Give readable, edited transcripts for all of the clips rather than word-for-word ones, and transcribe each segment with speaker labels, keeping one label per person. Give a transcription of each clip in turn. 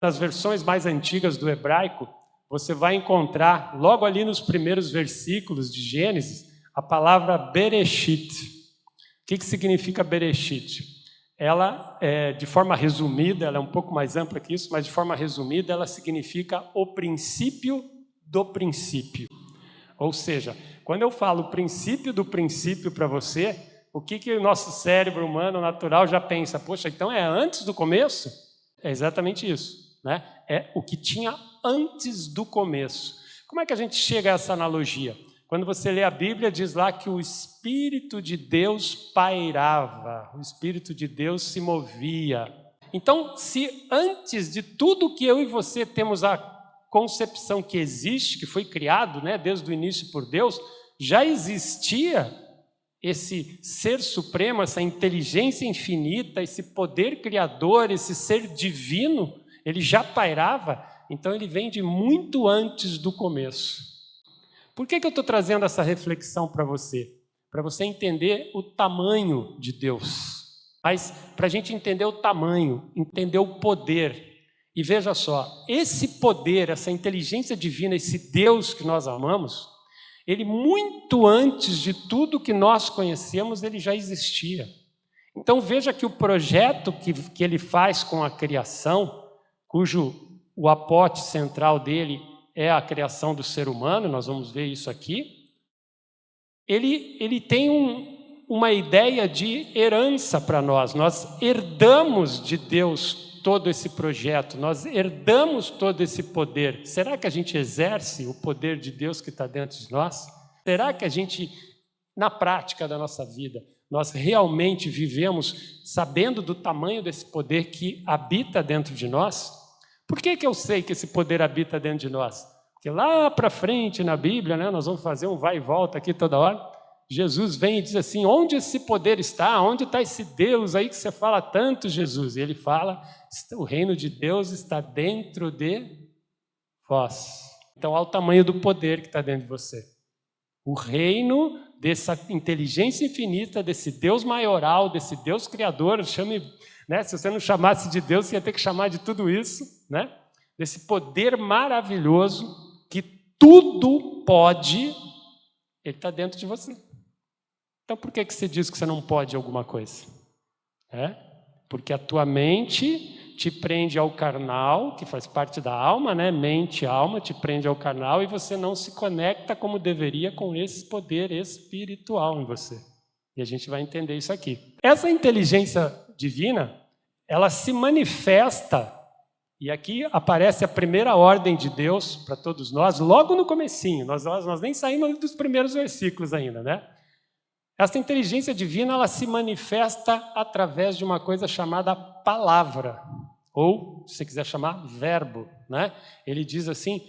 Speaker 1: Nas versões mais antigas do hebraico, você vai encontrar, logo ali nos primeiros versículos de Gênesis, a palavra Bereshit. O que significa Bereshit? Ela, de forma resumida, ela é um pouco mais ampla que isso, mas de forma resumida, ela significa o princípio do princípio. Ou seja, quando eu falo princípio do princípio para você, o que o nosso cérebro humano natural já pensa? Poxa, então é antes do começo? É exatamente isso, né? É o que tinha antes do começo. Como é que a gente chega a essa analogia? Quando você lê a Bíblia, diz lá que o Espírito de Deus pairava, o Espírito de Deus se movia. Então, se antes de tudo que eu e você temos a concepção que existe, que foi criado, né, desde o início por Deus, já existia esse ser supremo, essa inteligência infinita, esse poder criador, esse ser divino, ele já pairava, então ele vem de muito antes do começo. Por que eu estou trazendo essa reflexão para você? Para você entender o tamanho de Deus. Mas para a gente entender o tamanho, entender o poder. E veja só, esse poder, essa inteligência divina, esse Deus que nós amamos, ele muito antes de tudo que nós conhecemos, ele já existia. Então veja que o projeto que ele faz com a criação, cujo o apote central dele é a criação do ser humano, nós vamos ver isso aqui, ele tem uma ideia de herança para nós. Nós herdamos de Deus todo esse projeto, nós herdamos todo esse poder. Será que a gente exerce o poder de Deus que está dentro de nós? Será que a gente, na prática da nossa vida, nós realmente vivemos sabendo do tamanho desse poder que habita dentro de nós? Por que eu sei que esse poder habita dentro de nós? Porque lá para frente na Bíblia, né, nós vamos fazer um vai e volta aqui toda hora, Jesus vem e diz assim, onde esse poder está? Onde está esse Deus aí que você fala tanto, Jesus? E ele fala, o reino de Deus está dentro de vós. Então, olha o tamanho do poder que está dentro de você. O reino dessa inteligência infinita, desse Deus maioral, desse Deus criador, chame, né? Se você não chamasse de Deus, você ia ter que chamar de tudo isso, né? Desse poder maravilhoso que tudo pode, ele está dentro de você. Então, por que você diz que você não pode alguma coisa? Porque a tua mente te prende ao carnal, que faz parte da alma, né? Mente e alma te prende ao carnal e você não se conecta como deveria com esse poder espiritual em você. E a gente vai entender isso aqui. Essa inteligência divina, ela se manifesta, e aqui aparece a primeira ordem de Deus para todos nós, logo no comecinho. Nós nem saímos dos primeiros versículos ainda, né? Essa inteligência divina, ela se manifesta através de uma coisa chamada palavra, ou, se você quiser chamar, verbo, né? Ele diz assim,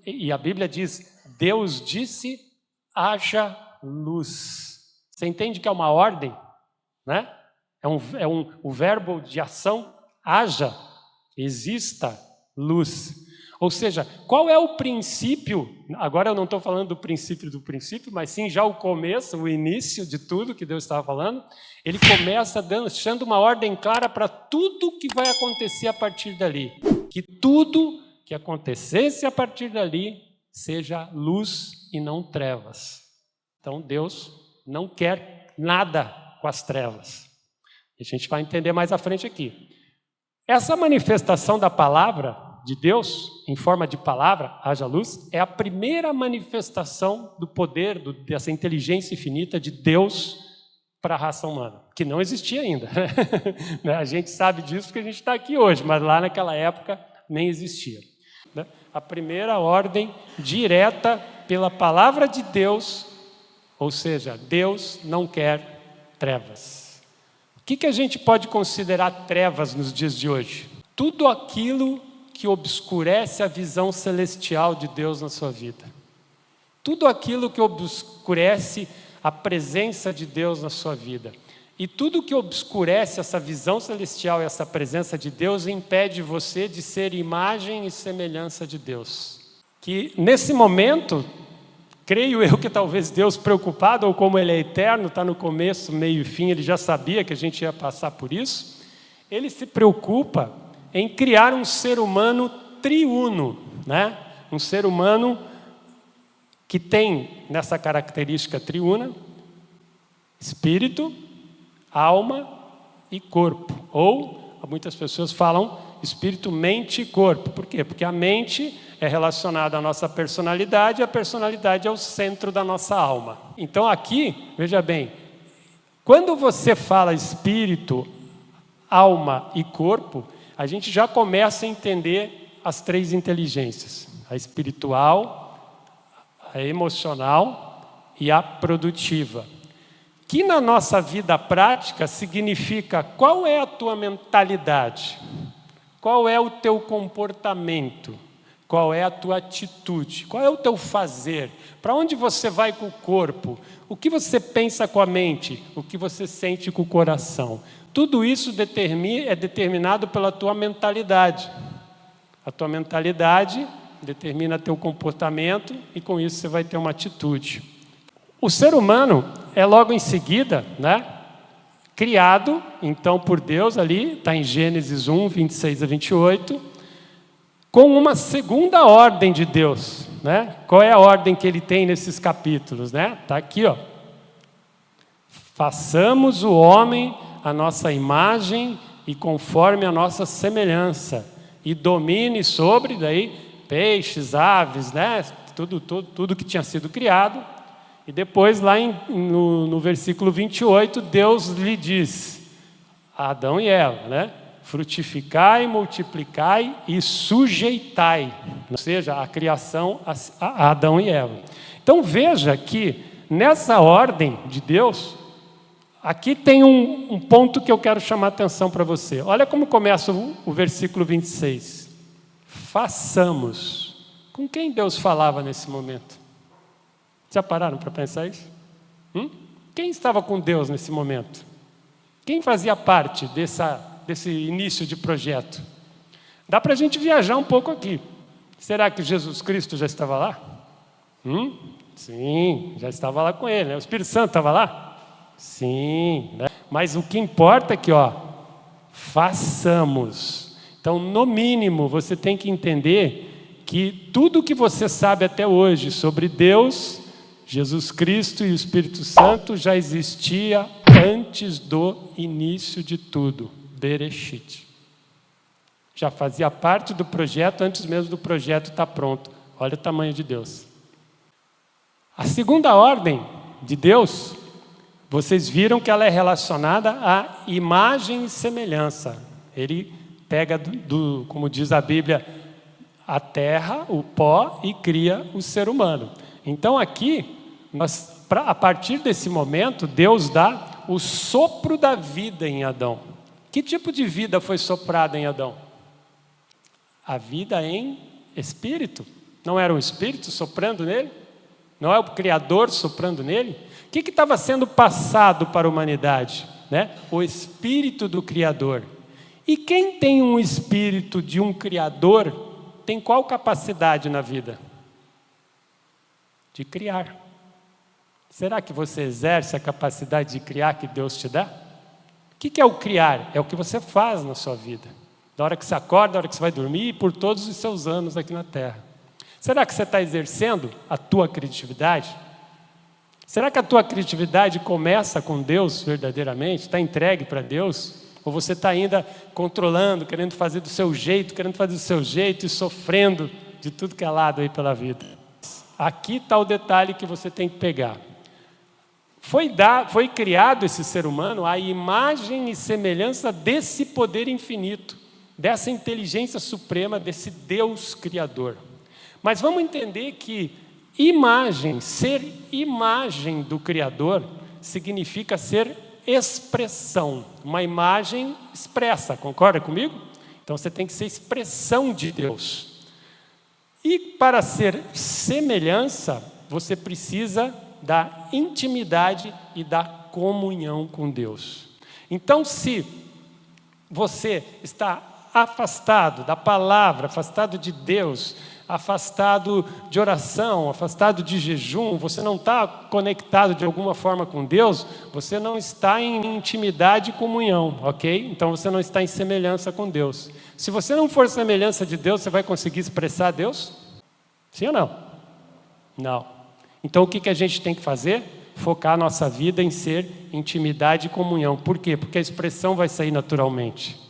Speaker 1: e a Bíblia diz, Deus disse, haja luz. Você entende que é uma ordem, né? O verbo de ação, haja, exista luz. Ou seja, qual é o princípio? Agora eu não estou falando do princípio, mas sim já o começo, o início de tudo que Deus estava falando. Ele começa deixando uma ordem clara para tudo que vai acontecer a partir dali. Que tudo que acontecesse a partir dali seja luz e não trevas. Então Deus não quer nada com as trevas. A gente vai entender mais à frente aqui. Essa manifestação da palavra de Deus, em forma de palavra, haja luz, é a primeira manifestação do poder, dessa inteligência infinita de Deus para a raça humana, que não existia ainda. A gente sabe disso porque a gente está aqui hoje, mas lá naquela época nem existia. A primeira ordem direta pela palavra de Deus, ou seja, Deus não quer trevas. O que a gente pode considerar trevas nos dias de hoje? Tudo aquilo que obscurece a visão celestial de Deus na sua vida. Tudo aquilo que obscurece a presença de Deus na sua vida. E tudo que obscurece essa visão celestial e essa presença de Deus impede você de ser imagem e semelhança de Deus. Que nesse momento, creio eu que talvez Deus preocupado, ou como Ele é eterno, está no começo, meio e fim, Ele já sabia que a gente ia passar por isso, Ele se preocupa em criar um ser humano triuno, né? Um ser humano que tem nessa característica triuna espírito, alma e corpo. Ou, muitas pessoas falam espírito, mente e corpo. Por quê? Porque a mente é relacionada à nossa personalidade e a personalidade é o centro da nossa alma. Então aqui, veja bem, quando você fala espírito, alma e corpo, a gente já começa a entender as três inteligências: a espiritual, a emocional e a produtiva. Que na nossa vida prática significa qual é a tua mentalidade, qual é o teu comportamento, qual é a tua atitude, qual é o teu fazer, para onde você vai com o corpo, o que você pensa com a mente, o que você sente com o coração. Tudo isso é determinado pela tua mentalidade. A tua mentalidade determina teu comportamento e com isso você vai ter uma atitude. O ser humano é logo em seguida, né, criado, então, por Deus ali, está em Gênesis 1, 26 a 28, com uma segunda ordem de Deus, né? Qual é a ordem que ele tem nesses capítulos, né? Está aqui, ó. Façamos o homem a nossa imagem e conforme a nossa semelhança, e domine sobre, daí, peixes, aves, né? Tudo que tinha sido criado. E depois, lá no versículo 28, Deus lhe diz, a Adão e Eva, né? Frutificai, multiplicai e sujeitai. Ou seja, a criação a Adão e Eva. Então veja que nessa ordem de Deus, aqui tem um ponto que eu quero chamar a atenção para você. Olha como começa o versículo 26. Façamos. Com quem Deus falava nesse momento? Já pararam para pensar isso? Quem estava com Deus nesse momento? Quem fazia parte desse início de projeto? Dá para a gente viajar um pouco aqui. Será que Jesus Cristo já estava lá? Sim, já estava lá com ele, né? O Espírito Santo estava lá? Sim, né? Mas o que importa é que, ó, façamos. Então, no mínimo, você tem que entender que tudo que você sabe até hoje sobre Deus, Jesus Cristo e o Espírito Santo já existia antes do início de tudo, Bereshit. Já fazia parte do projeto antes mesmo do projeto estar pronto. Olha o tamanho de Deus. A segunda ordem de Deus, vocês viram que ela é relacionada à imagem e semelhança. Ele pega, como diz a Bíblia, a terra, o pó, e cria o ser humano. Então aqui, a partir desse momento, Deus dá o sopro da vida em Adão. Que tipo de vida foi soprada em Adão? A vida em espírito. Não era um espírito soprando nele? Não é o Criador soprando nele? O que estava sendo passado para a humanidade? Né? O espírito do Criador. E quem tem um espírito de um Criador, tem qual capacidade na vida? De criar. Será que você exerce a capacidade de criar que Deus te dá? O que é o criar? É o que você faz na sua vida. Da hora que você acorda, da hora que você vai dormir e por todos os seus anos aqui na Terra. Será que você está exercendo a tua criatividade? Será que a tua criatividade começa com Deus verdadeiramente? Está entregue para Deus? Ou você está ainda controlando, querendo fazer do seu jeito e sofrendo de tudo que é lado aí pela vida? Aqui está o detalhe que você tem que pegar. Foi criado esse ser humano à imagem e semelhança desse poder infinito, dessa inteligência suprema, desse Deus Criador. Mas vamos entender que ser imagem do Criador, significa ser expressão. Uma imagem expressa, concorda comigo? Então você tem que ser expressão de Deus. E para ser semelhança, você precisa da intimidade e da comunhão com Deus. Então, se você está afastado da palavra, afastado de Deus, afastado de oração, afastado de jejum, você não está conectado de alguma forma com Deus, você não está em intimidade e comunhão, ok? Então você não está em semelhança com Deus. Se você não for semelhança de Deus, você vai conseguir expressar Deus? Sim ou não? Não. Então o que a gente tem que fazer? Focar a nossa vida em ser intimidade e comunhão. Por quê? Porque a expressão vai sair naturalmente.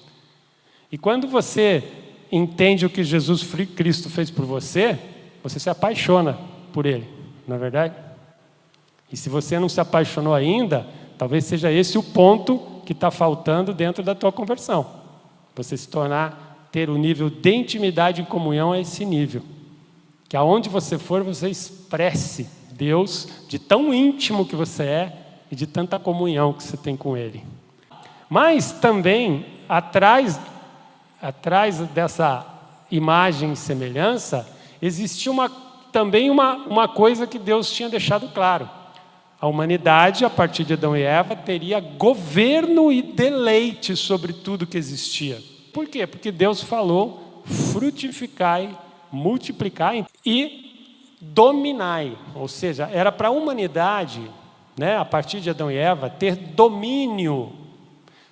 Speaker 1: E quando você entende o que Jesus Cristo fez por você, você se apaixona por Ele, não é verdade? E se você não se apaixonou ainda, talvez seja esse o ponto que está faltando dentro da tua conversão. Você se tornar, ter o nível de intimidade e comunhão a esse nível. Que aonde você for, você expresse Deus de tão íntimo que você é e de tanta comunhão que você tem com Ele. Mas também, atrás dessa imagem e semelhança, existia também uma coisa que Deus tinha deixado claro. A humanidade, a partir de Adão e Eva, teria governo e deleite sobre tudo que existia. Por quê? Porque Deus falou, frutificai, multiplicai e dominai. Ou seja, era para a humanidade, né, a partir de Adão e Eva, ter domínio.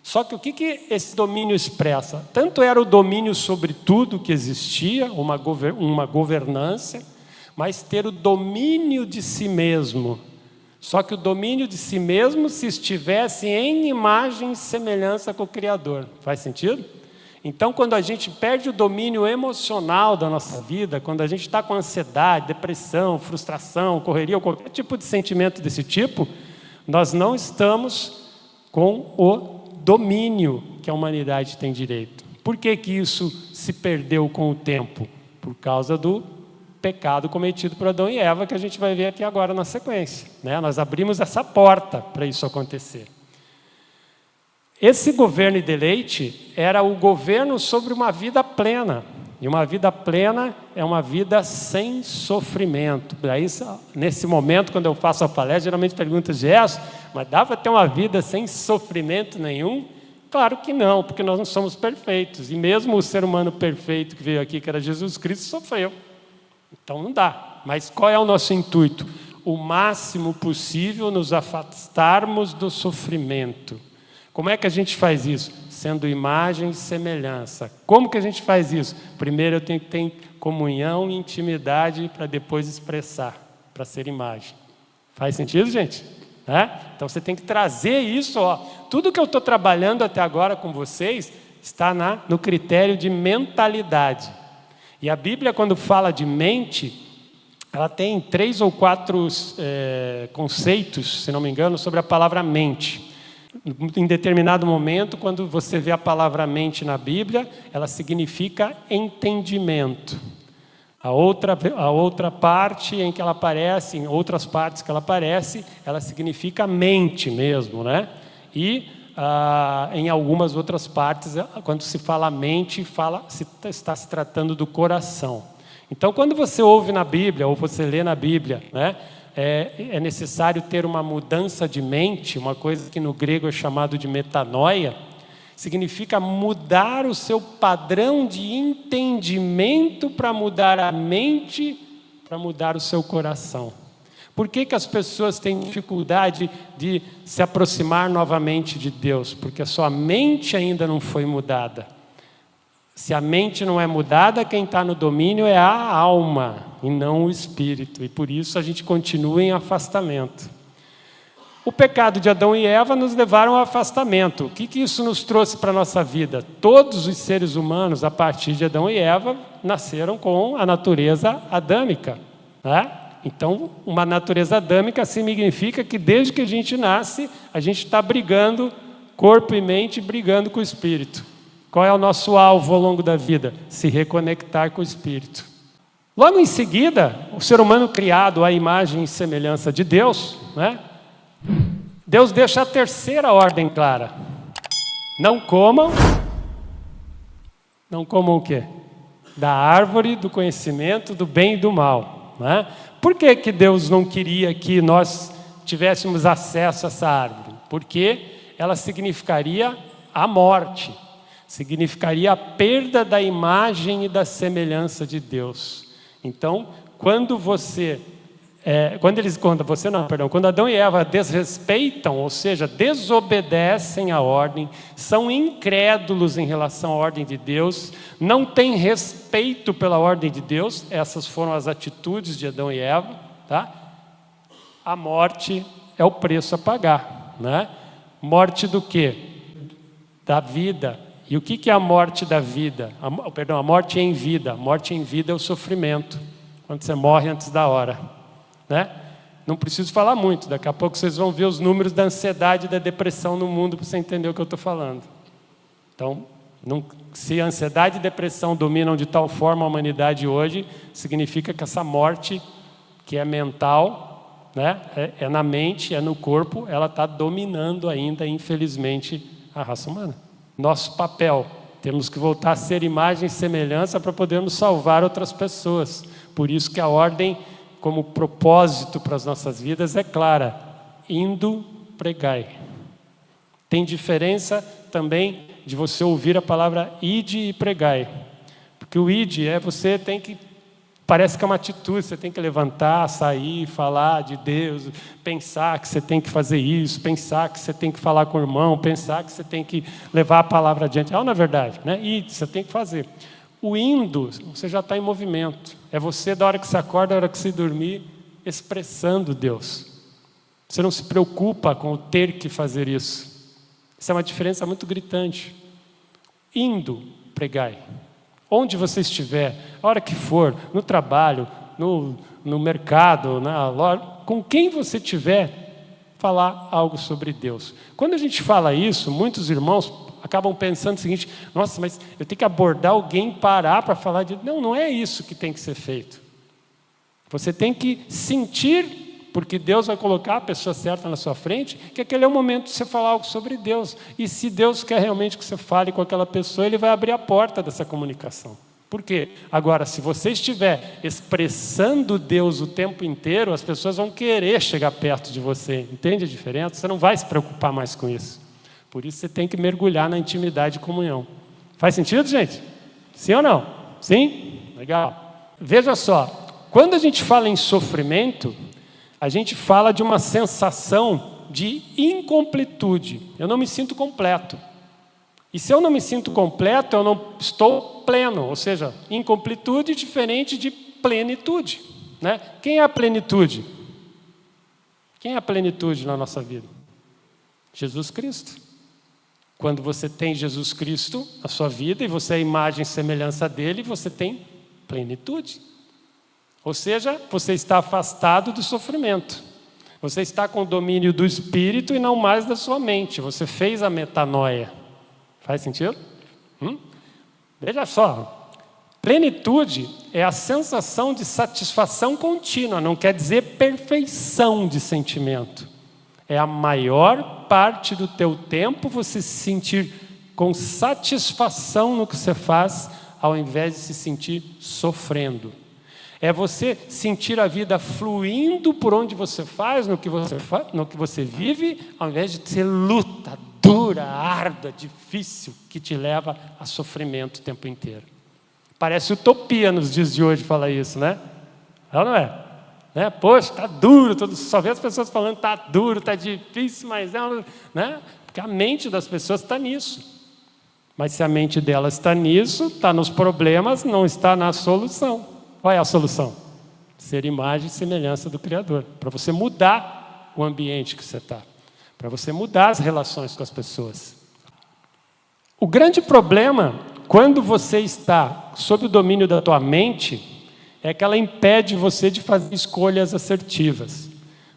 Speaker 1: Só que o que esse domínio expressa? Tanto era o domínio sobre tudo que existia, uma governança, mas ter o domínio de si mesmo. Só que o domínio de si mesmo se estivesse em imagem e semelhança com o Criador. Faz sentido? Então, quando a gente perde o domínio emocional da nossa vida, quando a gente está com ansiedade, depressão, frustração, correria, ou qualquer tipo de sentimento desse tipo, nós não estamos com o domínio que a humanidade tem direito. Por que isso se perdeu com o tempo? Por causa do pecado cometido por Adão e Eva, que a gente vai ver aqui agora na sequência, né? Nós abrimos essa porta para isso acontecer. Esse governo e deleite era o governo sobre uma vida plena. E uma vida plena é uma vida sem sofrimento. Daí, nesse momento, quando eu faço a palestra, geralmente pergunto, Gerson, mas dá para ter uma vida sem sofrimento nenhum? Claro que não, porque nós não somos perfeitos. E mesmo o ser humano perfeito que veio aqui, que era Jesus Cristo, sofreu. Então não dá. Mas qual é o nosso intuito? O máximo possível nos afastarmos do sofrimento. Como é que a gente faz isso? Sendo imagem e semelhança. Como que a gente faz isso? Primeiro eu tenho que ter comunhão e intimidade para depois expressar, para ser imagem. Faz sentido, gente? Então você tem que trazer isso. Tudo que eu estou trabalhando até agora com vocês está no critério de mentalidade. E a Bíblia, quando fala de mente, ela tem 3 ou 4 conceitos, se não me engano, sobre a palavra mente. Em determinado momento, quando você vê a palavra mente na Bíblia, ela significa entendimento. A outra parte em que ela aparece, em outras partes que ela aparece, ela significa mente mesmo, né? E em algumas outras partes, quando se fala mente, está se tratando do coração. Então, quando você ouve na Bíblia, ou você lê na Bíblia, né? É necessário ter uma mudança de mente, uma coisa que no grego é chamado de metanoia, significa mudar o seu padrão de entendimento para mudar a mente, para mudar o seu coração. Por que as pessoas têm dificuldade de se aproximar novamente de Deus? Porque a sua mente ainda não foi mudada. Se a mente não é mudada, quem está no domínio é a alma e não o espírito. E por isso a gente continua em afastamento. O pecado de Adão e Eva nos levaram ao afastamento. O que isso nos trouxe para a nossa vida? Todos os seres humanos, a partir de Adão e Eva, nasceram com a natureza adâmica, né? Então, uma natureza adâmica significa que desde que a gente nasce, a gente está brigando, corpo e mente, brigando com o espírito. Qual é o nosso alvo ao longo da vida? Se reconectar com o Espírito. Logo em seguida, o ser humano criado à imagem e semelhança de Deus, né? Deus deixa a terceira ordem clara. Não comam o quê? Da árvore do conhecimento do bem e do mal, né? Por que Deus não queria que nós tivéssemos acesso a essa árvore? Porque ela significaria a morte. significaria a perda da imagem e da semelhança de Deus. Então, quando Adão e Eva desrespeitam, ou seja, desobedecem a ordem, são incrédulos em relação à ordem de Deus, não têm respeito pela ordem de Deus, essas foram as atitudes de Adão e Eva, tá? A morte é o preço a pagar, né? Morte do quê? Da vida. E o que é a morte da vida? A morte em vida. A morte em vida é o sofrimento, quando você morre antes da hora, né? Não preciso falar muito, daqui a pouco vocês vão ver os números da ansiedade e da depressão no mundo para você entender o que eu estou falando. Então, se a ansiedade e depressão dominam de tal forma a humanidade hoje, significa que essa morte, que é mental, né, é na mente, é no corpo, ela está dominando ainda, infelizmente, a raça humana. Nosso papel, temos que voltar a ser imagem e semelhança para podermos salvar outras pessoas. Por isso que a ordem, como propósito para as nossas vidas, é clara: indo, pregai. Tem diferença também de você ouvir a palavra ide e pregai. Porque o ide você tem que, parece que é uma atitude, você tem que levantar, sair, falar de Deus, pensar que você tem que fazer isso, pensar que você tem que falar com o irmão, pensar que você tem que levar a palavra adiante. Não é verdade, né? Ide, você tem que fazer. O indo, você já está em movimento. É você, da hora que você acorda, da hora que você dormir, expressando Deus. Você não se preocupa com o ter que fazer isso. Isso é uma diferença muito gritante. Indo, pregai. Onde você estiver, a hora que for, no trabalho, no mercado, na loja, com quem você estiver, falar algo sobre Deus. Quando a gente fala isso, muitos irmãos acabam pensando o seguinte: nossa, mas eu tenho que abordar alguém, parar para falar de... Não é isso que tem que ser feito. Você tem que sentir, porque Deus vai colocar a pessoa certa na sua frente, que aquele é o momento de você falar algo sobre Deus. E se Deus quer realmente que você fale com aquela pessoa, Ele vai abrir a porta dessa comunicação. Por quê? Agora, se você estiver expressando Deus o tempo inteiro, as pessoas vão querer chegar perto de você. Entende a diferença? Você não vai se preocupar mais com isso. Por isso você tem que mergulhar na intimidade e comunhão. Faz sentido, gente? Sim ou não? Sim? Legal. Veja só, quando a gente fala em sofrimento, a gente fala de uma sensação de incompletude. Eu não me sinto completo. E se eu não me sinto completo, eu não estou pleno. Ou seja, incompletude diferente de plenitude, né? Quem é a plenitude? Quem é a plenitude na nossa vida? Jesus Cristo. Quando você tem Jesus Cristo na sua vida e você é a imagem e semelhança dele, você tem plenitude. Ou seja, você está afastado do sofrimento. Você está com o domínio do Espírito e não mais da sua mente. Você fez a metanoia. Faz sentido? Veja só. Plenitude é a sensação de satisfação contínua. Não quer dizer perfeição de sentimento. É a maior parte do teu tempo você se sentir com satisfação no que você faz, ao invés de se sentir sofrendo. É você sentir a vida fluindo por onde você faz, no que você vive, ao invés de ser luta dura, árdua, difícil, que te leva a sofrimento o tempo inteiro. Parece utopia nos dias de hoje falar isso, né? Não é? Poxa, está duro, só vê as pessoas falando está duro, está difícil, mas né? Porque a mente das pessoas está nisso. Mas se a mente delas está nisso, está nos problemas, não está na solução. Qual é a solução? Ser imagem e semelhança do Criador. Para você mudar o ambiente que você está. Para você mudar as relações com as pessoas. O grande problema, quando você está sob o domínio da tua mente, é que ela impede você de fazer escolhas assertivas.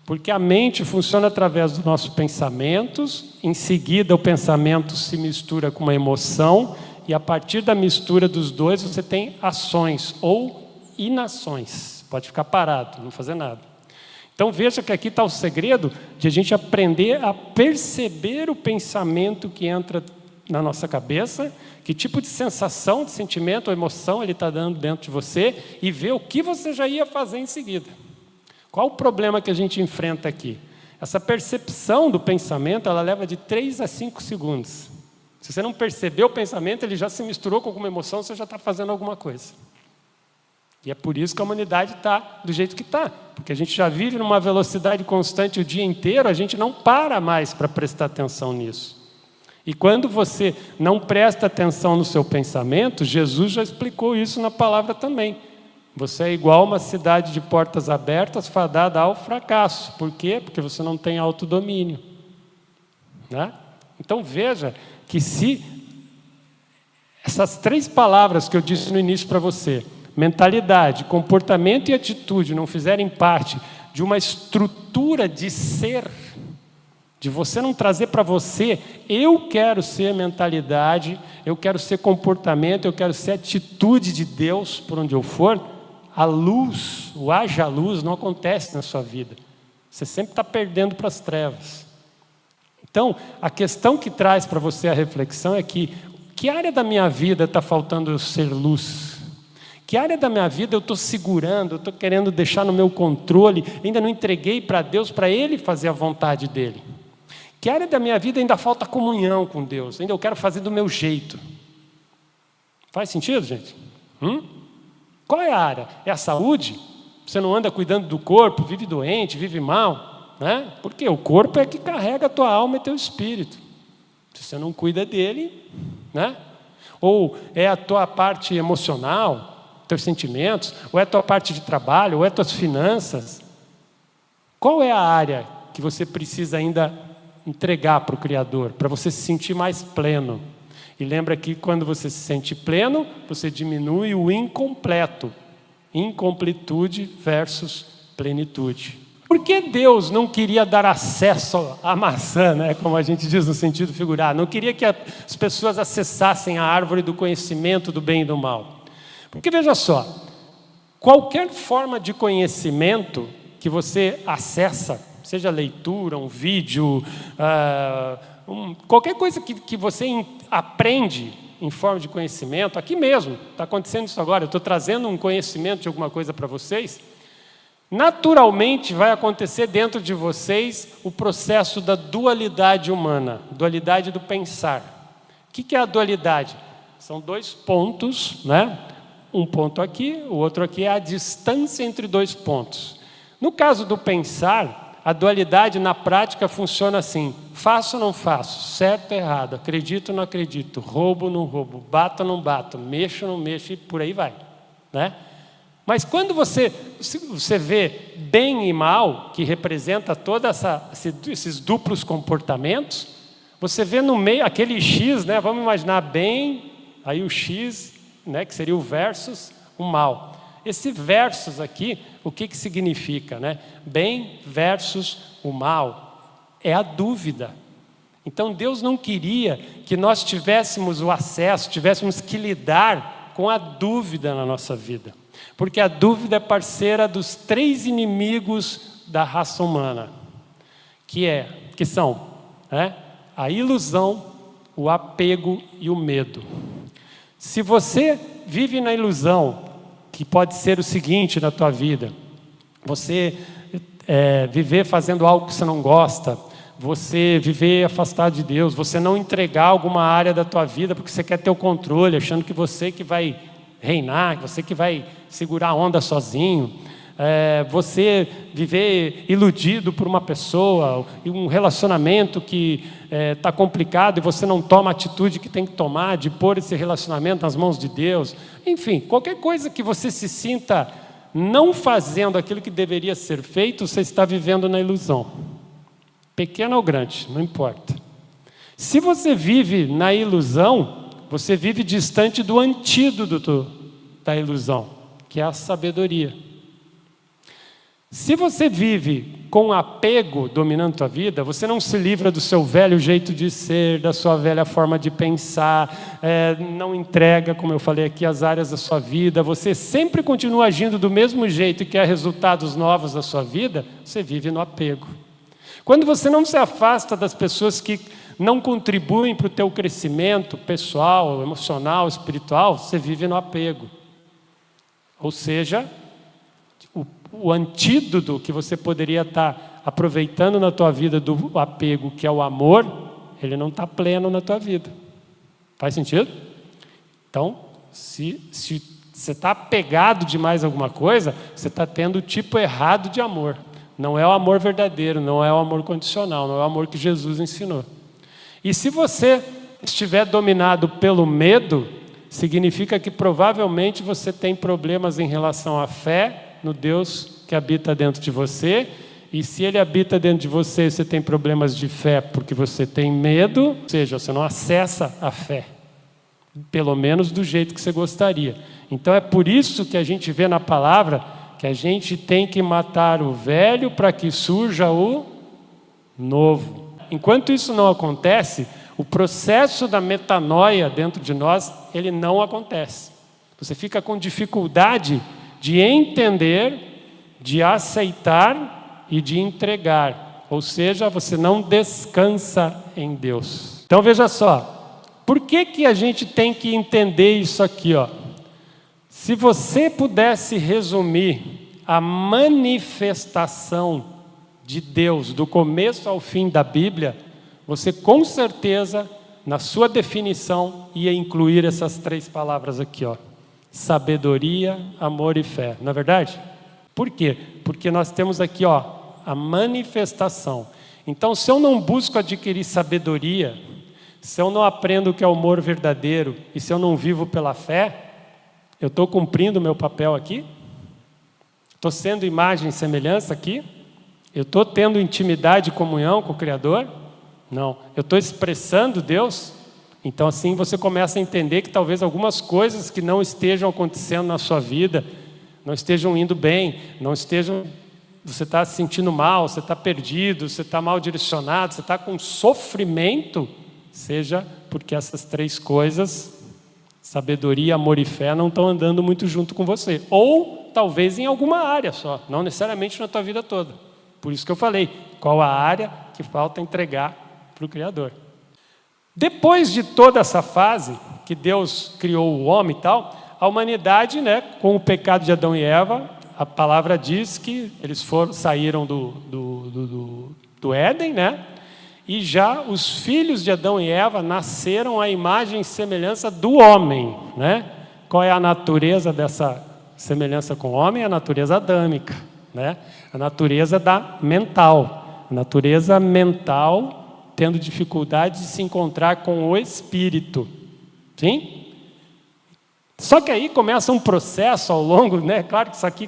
Speaker 1: Porque a mente funciona através dos nossos pensamentos, em seguida o pensamento se mistura com uma emoção, e a partir da mistura dos dois você tem ações ou inações. Pode ficar parado, não fazer nada. Então veja que aqui está o segredo de a gente aprender a perceber o pensamento que entra na nossa cabeça, que tipo de sensação, de sentimento ou emoção ele está dando dentro de você e ver o que você já ia fazer em seguida. Qual o problema que a gente enfrenta aqui? Essa percepção do pensamento, ela leva de 3 a 5 segundos. Se você não percebeu o pensamento, ele já se misturou com alguma emoção, você já está fazendo alguma coisa. E é por isso que a humanidade está do jeito que está. Porque a gente já vive numa velocidade constante o dia inteiro, a gente não para mais para prestar atenção nisso. E quando você não presta atenção no seu pensamento, Jesus já explicou isso na palavra também. Você é igual uma cidade de portas abertas, fadada ao fracasso. Por quê? Porque você não tem autodomínio. Né? Então veja que se essas 3 palavras que eu disse no início para você, mentalidade, comportamento e atitude, não fizerem parte de uma estrutura de ser, de você não trazer para você, eu quero ser mentalidade, eu quero ser comportamento, eu quero ser atitude de Deus por onde eu for, a luz, o haja luz não acontece na sua vida. Você sempre está perdendo para as trevas. Então, a questão que traz para você a reflexão é que área da minha vida está faltando eu ser luz? Que área da minha vida eu estou segurando, eu estou querendo deixar no meu controle, ainda não entreguei para Deus, para Ele fazer a vontade dEle? Que área da minha vida ainda falta comunhão com Deus? Ainda eu quero fazer do meu jeito? Faz sentido, gente? Qual é a área? É a saúde? Você não anda cuidando do corpo, vive doente, vive mal, né? Porque o corpo é que carrega a tua alma e teu espírito. Se você não cuida dele, né? Ou é a tua parte emocional, teus sentimentos, ou é a tua parte de trabalho, ou é tuas finanças. Qual é a área que você precisa ainda entregar para o Criador, para você se sentir mais pleno? E lembra que quando você se sente pleno, você diminui o incompleto. Incompletude versus plenitude. Por que Deus não queria dar acesso à maçã, né? Como a gente diz no sentido figurado? Não queria que as pessoas acessassem a árvore do conhecimento do bem e do mal. Porque veja só, qualquer forma de conhecimento que você acessa, seja leitura, um vídeo, qualquer coisa que você aprende em forma de conhecimento, aqui mesmo, está acontecendo isso agora, eu estou trazendo um conhecimento de alguma coisa para vocês, naturalmente vai acontecer dentro de vocês o processo da dualidade humana, dualidade do pensar. O que é a dualidade? São 2 pontos, né? Um ponto aqui, o outro aqui é a distância entre 2 pontos. No caso do pensar, a dualidade na prática funciona assim: faço ou não faço, certo ou errado, acredito ou não acredito, roubo ou não roubo, bato ou não bato, mexo ou não mexo, e por aí vai, né? Mas quando você vê bem e mal, que representa todos esses duplos comportamentos, você vê no meio aquele X, né? Vamos imaginar bem, aí o X, né? Que seria o versus, o mal. Esse versus aqui, o que significa, né? Bem versus o mal. É a dúvida. Então Deus não queria que nós tivéssemos o acesso, tivéssemos que lidar com a dúvida na nossa vida. Porque a dúvida é parceira dos 3 inimigos da raça humana. Que são, né? A ilusão, o apego e o medo. Se você vive na ilusão, que pode ser o seguinte na tua vida: você viver fazendo algo que você não gosta, você viver afastado de Deus, você não entregar alguma área da tua vida porque você quer ter o controle, achando que você que vai reinar, que você que vai segurar a onda sozinho, você viver iludido por uma pessoa, um relacionamento que está complicado e você não toma a atitude que tem que tomar de pôr esse relacionamento nas mãos de Deus. Enfim, qualquer coisa que você se sinta não fazendo aquilo que deveria ser feito, você está vivendo na ilusão. Pequena ou grande, não importa. Se você vive na ilusão, você vive distante do antídoto da ilusão, que é a sabedoria. Se você vive com apego dominando a tua vida, você não se livra do seu velho jeito de ser, da sua velha forma de pensar, não entrega, como eu falei aqui, as áreas da sua vida, você sempre continua agindo do mesmo jeito e quer resultados novos na sua vida, você vive no apego. Quando você não se afasta das pessoas que não contribuem para o teu crescimento pessoal, emocional, espiritual, você vive no apego. Ou seja, o antídoto que você poderia estar aproveitando na tua vida do apego, que é o amor, ele não está pleno na tua vida. Faz sentido? Então, se você está apegado demais a alguma coisa, você está tendo o tipo errado de amor. Não é o amor verdadeiro, não é o amor condicional, não é o amor que Jesus ensinou. E se você estiver dominado pelo medo, significa que provavelmente você tem problemas em relação à fé no Deus que habita dentro de você. E se Ele habita dentro de você, você tem problemas de fé porque você tem medo, ou seja, você não acessa a fé, pelo menos do jeito que você gostaria. Então é por isso que a gente vê na palavra que a gente tem que matar o velho para que surja o novo. Enquanto isso não acontece, o processo da metanoia dentro de nós, ele não acontece. Você fica com dificuldade de entender, de aceitar e de entregar. Ou seja, você não descansa em Deus. Então veja só, por que a gente tem que entender isso aqui, ó? Se você pudesse resumir a manifestação de Deus do começo ao fim da Bíblia, você com certeza, na sua definição, ia incluir essas 3 palavras aqui, ó: sabedoria, amor e fé. Não é verdade? Por quê? Porque nós temos aqui, ó, a manifestação. Então, se eu não busco adquirir sabedoria, se eu não aprendo o que é o amor verdadeiro e se eu não vivo pela fé, eu estou cumprindo o meu papel aqui? Estou sendo imagem e semelhança aqui? Eu estou tendo intimidade e comunhão com o Criador? Não. Eu estou expressando Deus? Então assim você começa a entender que talvez algumas coisas que não estejam acontecendo na sua vida, não estejam indo bem, não estejam... Você está se sentindo mal, você está perdido, você está mal direcionado, você está com sofrimento, seja porque essas 3 coisas... sabedoria, amor e fé não estão andando muito junto com você. Ou talvez em alguma área só, não necessariamente na tua vida toda. Por isso que eu falei, qual a área que falta entregar para o Criador. Depois de toda essa fase, que Deus criou o homem e tal, a humanidade, né, com o pecado de Adão e Eva, a palavra diz que eles saíram do Éden, né? E já os filhos de Adão e Eva nasceram à imagem e semelhança do homem, né? Qual é a natureza dessa semelhança com o homem? A natureza adâmica, né? A natureza mental. A natureza mental tendo dificuldade de se encontrar com o espírito. Sim? Só que aí começa um processo ao longo, né? Claro que isso aqui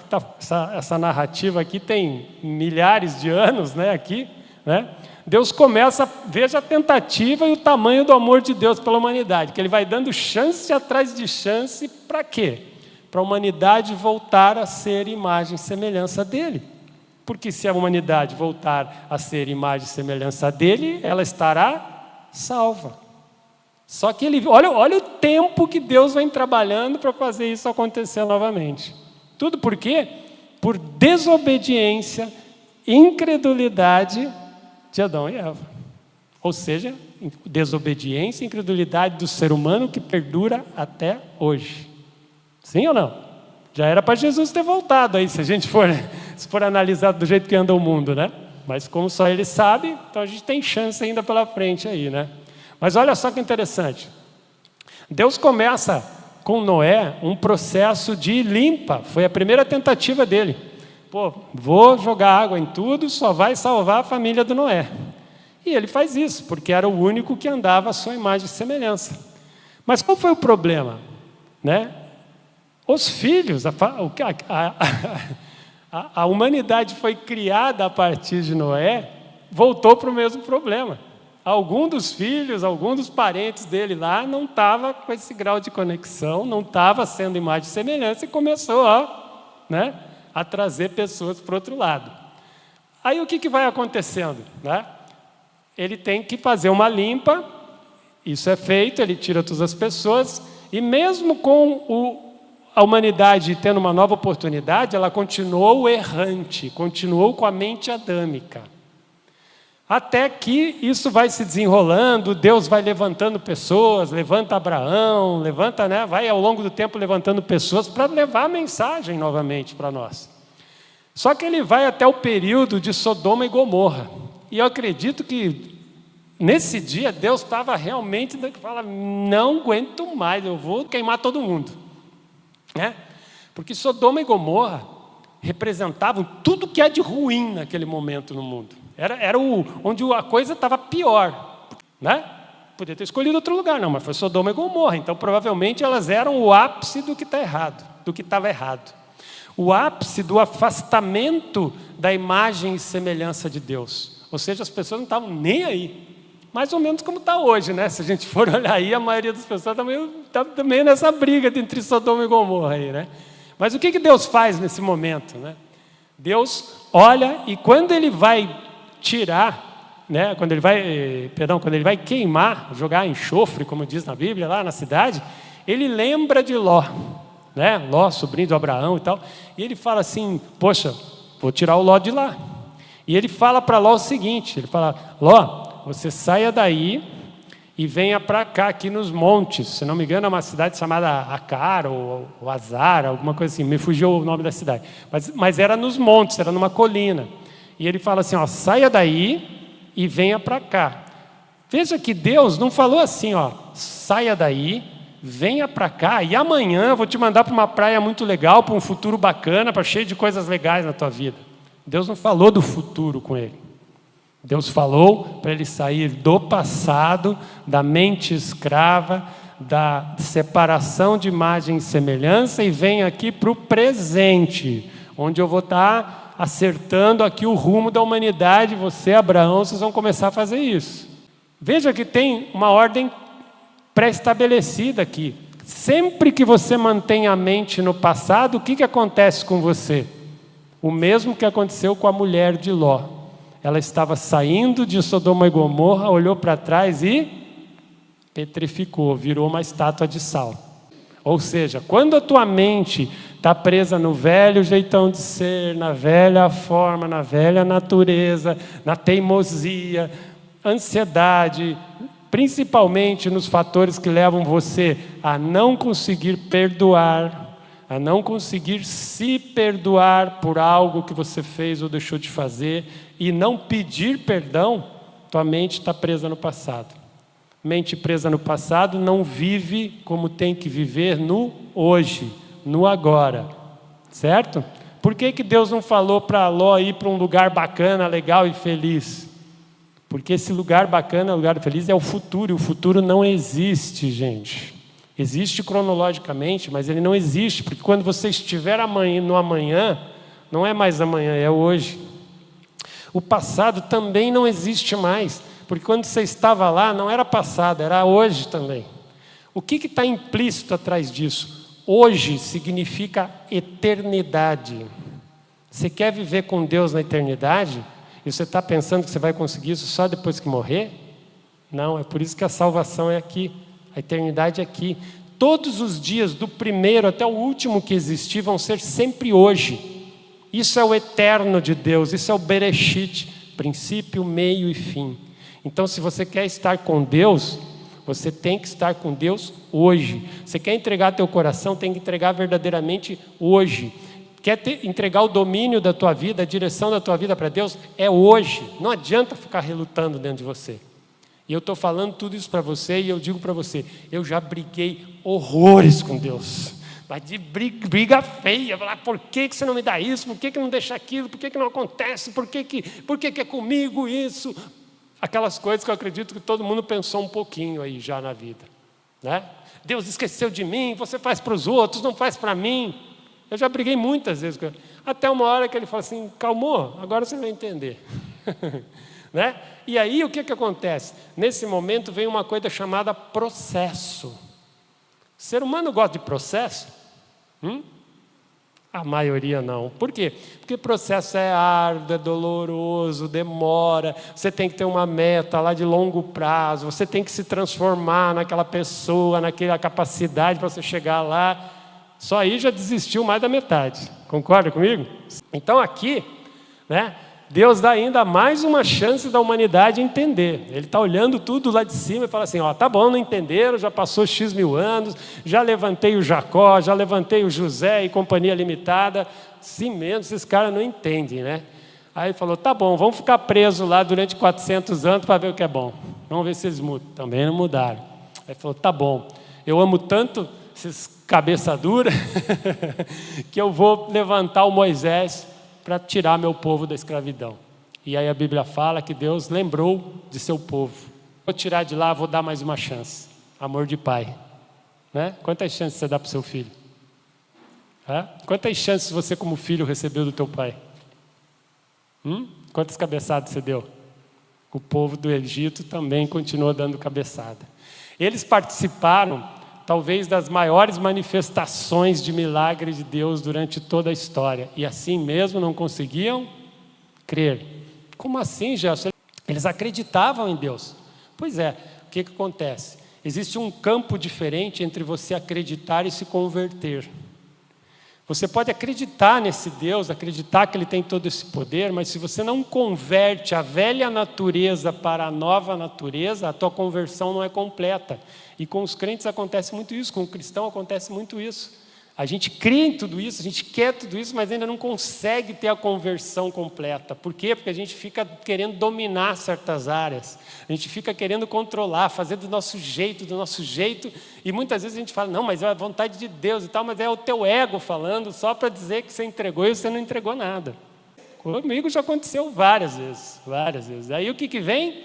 Speaker 1: essa narrativa aqui tem milhares de anos, né? Aqui, né? Deus começa, veja a tentativa e o tamanho do amor de Deus pela humanidade, que Ele vai dando chance atrás de chance, para quê? Para a humanidade voltar a ser imagem e semelhança dEle. Porque se a humanidade voltar a ser imagem e semelhança dEle, ela estará salva. Só que olha o tempo que Deus vem trabalhando para fazer isso acontecer novamente. Tudo por quê? Por desobediência, incredulidade de Adão e Eva. Ou seja, desobediência e incredulidade do ser humano que perdura até hoje. Sim ou não? Já era para Jesus ter voltado aí, se a gente for analisar do jeito que anda o mundo, né? Mas como só Ele sabe, então a gente tem chance ainda pela frente aí, né? Mas olha só que interessante. Deus começa com Noé um processo de limpa. Foi a primeira tentativa dele. Pô, vou jogar água em tudo, só vai salvar a família do Noé. E ele faz isso, porque era o único que andava à sua imagem e semelhança. Mas qual foi o problema? Né? Os filhos, a humanidade foi criada a partir de Noé, voltou para o mesmo problema. Algum dos filhos, algum dos parentes dele lá não estava com esse grau de conexão, não estava sendo imagem e semelhança e começou a trazer pessoas para o outro lado. Aí o que vai acontecendo? Né? Ele tem que fazer uma limpa, isso é feito, ele tira todas as pessoas, e mesmo com a humanidade tendo uma nova oportunidade, ela continuou errante, continuou com a mente adâmica. Até que isso vai se desenrolando, Deus vai levantando pessoas, levanta Abraão, vai ao longo do tempo levantando pessoas para levar a mensagem novamente para nós. Só que ele vai até o período de Sodoma e Gomorra. E eu acredito que nesse dia, Deus estava realmente, fala, não aguento mais, eu vou queimar todo mundo. Né? Porque Sodoma e Gomorra representavam tudo que é de ruim naquele momento no mundo. Era onde a coisa estava pior. Né? Podia ter escolhido outro lugar, não, mas foi Sodoma e Gomorra. Então, provavelmente, elas eram o ápice do que está errado, do que estava errado. O ápice do afastamento da imagem e semelhança de Deus. Ou seja, as pessoas não estavam nem aí. Mais ou menos como está hoje, né? Se a gente for olhar aí, a maioria das pessoas está meio nessa briga entre Sodoma e Gomorra aí, né? Mas o que Deus faz nesse momento, né? Deus olha e quando Ele vai tirar, né? Quando Ele vai queimar, jogar enxofre, como diz na Bíblia, lá na cidade, Ele lembra de Ló. Né? Ló, sobrinho de Abraão e tal, e ele fala assim, poxa, vou tirar o Ló de lá. E ele fala para Ló o seguinte, ele fala, Ló, você saia daí e venha para cá, aqui nos montes, se não me engano é uma cidade chamada Acar, ou Azar, alguma coisa assim, me fugiu o nome da cidade, mas era nos montes, era numa colina, e ele fala assim, ó, saia daí e venha para cá. Veja que Deus não falou assim, ó, saia daí, venha para cá e amanhã eu vou te mandar para uma praia muito legal, para um futuro bacana, para cheio de coisas legais na tua vida. Deus não falou do futuro com ele. Deus falou para ele sair do passado, da mente escrava, da separação de imagem e semelhança e venha aqui para o presente, onde eu vou estar acertando aqui o rumo da humanidade. Você, Abraão, vocês vão começar a fazer isso. Veja que tem uma ordem pré-estabelecida aqui. Sempre que você mantém a mente no passado, o que acontece com você? O mesmo que aconteceu com a mulher de Ló. Ela estava saindo de Sodoma e Gomorra, olhou para trás e petrificou, virou uma estátua de sal. Ou seja, quando a tua mente está presa no velho jeitão de ser, na velha forma, na velha natureza, na teimosia, ansiedade, principalmente nos fatores que levam você a não conseguir perdoar, a não conseguir se perdoar por algo que você fez ou deixou de fazer e não pedir perdão, tua mente está presa no passado. Mente presa no passado não vive como tem que viver no hoje, no agora, certo? Por que Deus não falou para Ló ir para um lugar bacana, legal e feliz? Porque esse lugar bacana, lugar feliz, é o futuro, e o futuro não existe, gente. Existe cronologicamente, mas ele não existe, porque quando você estiver no amanhã, não é mais amanhã, é hoje. O passado também não existe mais, porque quando você estava lá, não era passado, era hoje também. O que está implícito atrás disso? Hoje significa eternidade. Você quer viver com Deus na eternidade? E você está pensando que você vai conseguir isso só depois que morrer? Não, é por isso que a salvação é aqui, a eternidade é aqui. Todos os dias, do primeiro até o último que existir, vão ser sempre hoje. Isso é o eterno de Deus, isso é o Bereshit, princípio, meio e fim. Então, se você quer estar com Deus, você tem que estar com Deus hoje. Você quer entregar teu coração, tem que entregar verdadeiramente hoje. Quer entregar o domínio da tua vida, a direção da tua vida para Deus? É hoje. Não adianta ficar relutando dentro de você. E eu estou falando tudo isso para você e eu digo para você, eu já briguei horrores com Deus. Mas de briga feia. Falar, por que você não me dá isso? Por que não deixa aquilo? Por que não acontece? Por que é comigo isso? Aquelas coisas que eu acredito que todo mundo pensou um pouquinho aí já na vida. Né? Deus esqueceu de mim, você faz para os outros, não faz para mim. Eu já briguei muitas vezes com ele. Até uma hora que ele fala assim, calmou, agora você vai entender. Né? E aí o que acontece? Nesse momento vem uma coisa chamada processo. O ser humano gosta de processo? A maioria não. Por quê? Porque processo é árduo, é doloroso, demora. Você tem que ter uma meta lá de longo prazo. Você tem que se transformar naquela pessoa, naquela capacidade para você chegar lá. Só aí já desistiu mais da metade. Concorda comigo? Então aqui, né, Deus dá ainda mais uma chance da humanidade entender. Ele está olhando tudo lá de cima e fala assim, ó, tá bom, não entenderam, já passou X mil anos, já levantei o Jacó, já levantei o José e companhia limitada, sim mesmo, esses caras não entendem, né? Aí ele falou, tá bom, vamos ficar presos lá durante 400 anos para ver o que é bom. Vamos ver se eles mudam. Também não mudaram. Aí falou, tá bom, eu amo tanto esses cabeça dura que eu vou levantar o Moisés para tirar meu povo da escravidão. E aí a Bíblia fala que Deus lembrou de seu povo. Vou tirar de lá, vou dar mais uma chance. Amor de pai. Né? Quantas chances você dá para o seu filho? Quantas chances você como filho recebeu do teu pai? Quantas cabeçadas você deu? O povo do Egito também continuou dando cabeçada. Eles participaram, talvez, das maiores manifestações de milagre de Deus durante toda a história. E assim mesmo não conseguiam crer. Como assim, Gerson? Eles acreditavam em Deus. Pois é, o que acontece? Existe um campo diferente entre você acreditar e se converter. Você pode acreditar nesse Deus, acreditar que Ele tem todo esse poder, mas se você não converte a velha natureza para a nova natureza, a tua conversão não é completa. E com os crentes acontece muito isso, com o cristão acontece muito isso. A gente crê em tudo isso, a gente quer tudo isso, mas ainda não consegue ter a conversão completa. Por quê? Porque a gente fica querendo dominar certas áreas. A gente fica querendo controlar, fazer do nosso jeito, e muitas vezes a gente fala, não, mas é a vontade de Deus e tal, mas é o teu ego falando só para dizer que você entregou e você não entregou nada. Comigo já aconteceu várias vezes. Aí o que vem?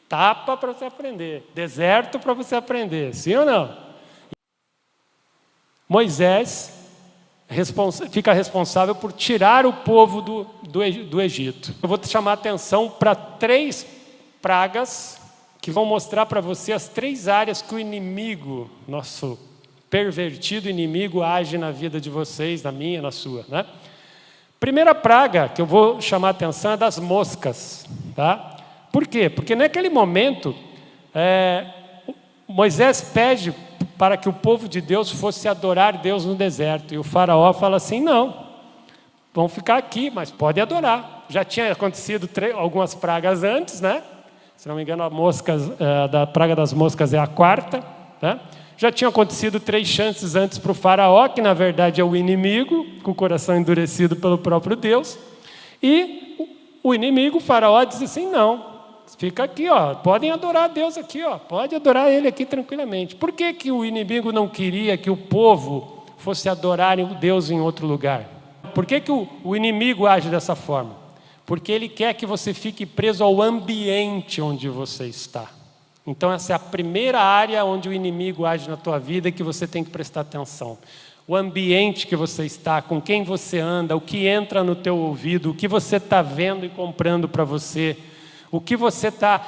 Speaker 1: Tapa para você aprender, deserto para você aprender, sim ou não? Moisés fica responsável por tirar o povo do Egito. Eu vou te chamar a atenção para 3 pragas que vão mostrar para você as 3 áreas que o inimigo, nosso pervertido inimigo, age na vida de vocês, na minha, na sua. Né? Primeira praga que eu vou chamar a atenção é das moscas. Tá? Por quê? Porque naquele momento, Moisés pede para que o povo de Deus fosse adorar Deus no deserto. E o faraó fala assim, não, vão ficar aqui, mas pode adorar. Já tinha acontecido algumas pragas antes, né? Se não me engano, da praga das moscas é a 4ª. Né? Já tinha acontecido 3 chances antes para o faraó, que na verdade é o inimigo, com o coração endurecido pelo próprio Deus. E o inimigo, o faraó, diz assim, não, fica aqui, ó, podem adorar a Deus aqui, ó, pode adorar Ele aqui tranquilamente. Por que o inimigo não queria que o povo fosse adorar Deus em outro lugar? Por que o inimigo age dessa forma? Porque ele quer que você fique preso ao ambiente onde você está. Então essa é a primeira área onde o inimigo age na tua vida e que você tem que prestar atenção. O ambiente que você está, com quem você anda, o que entra no teu ouvido, o que você está vendo e comprando para você, o que você está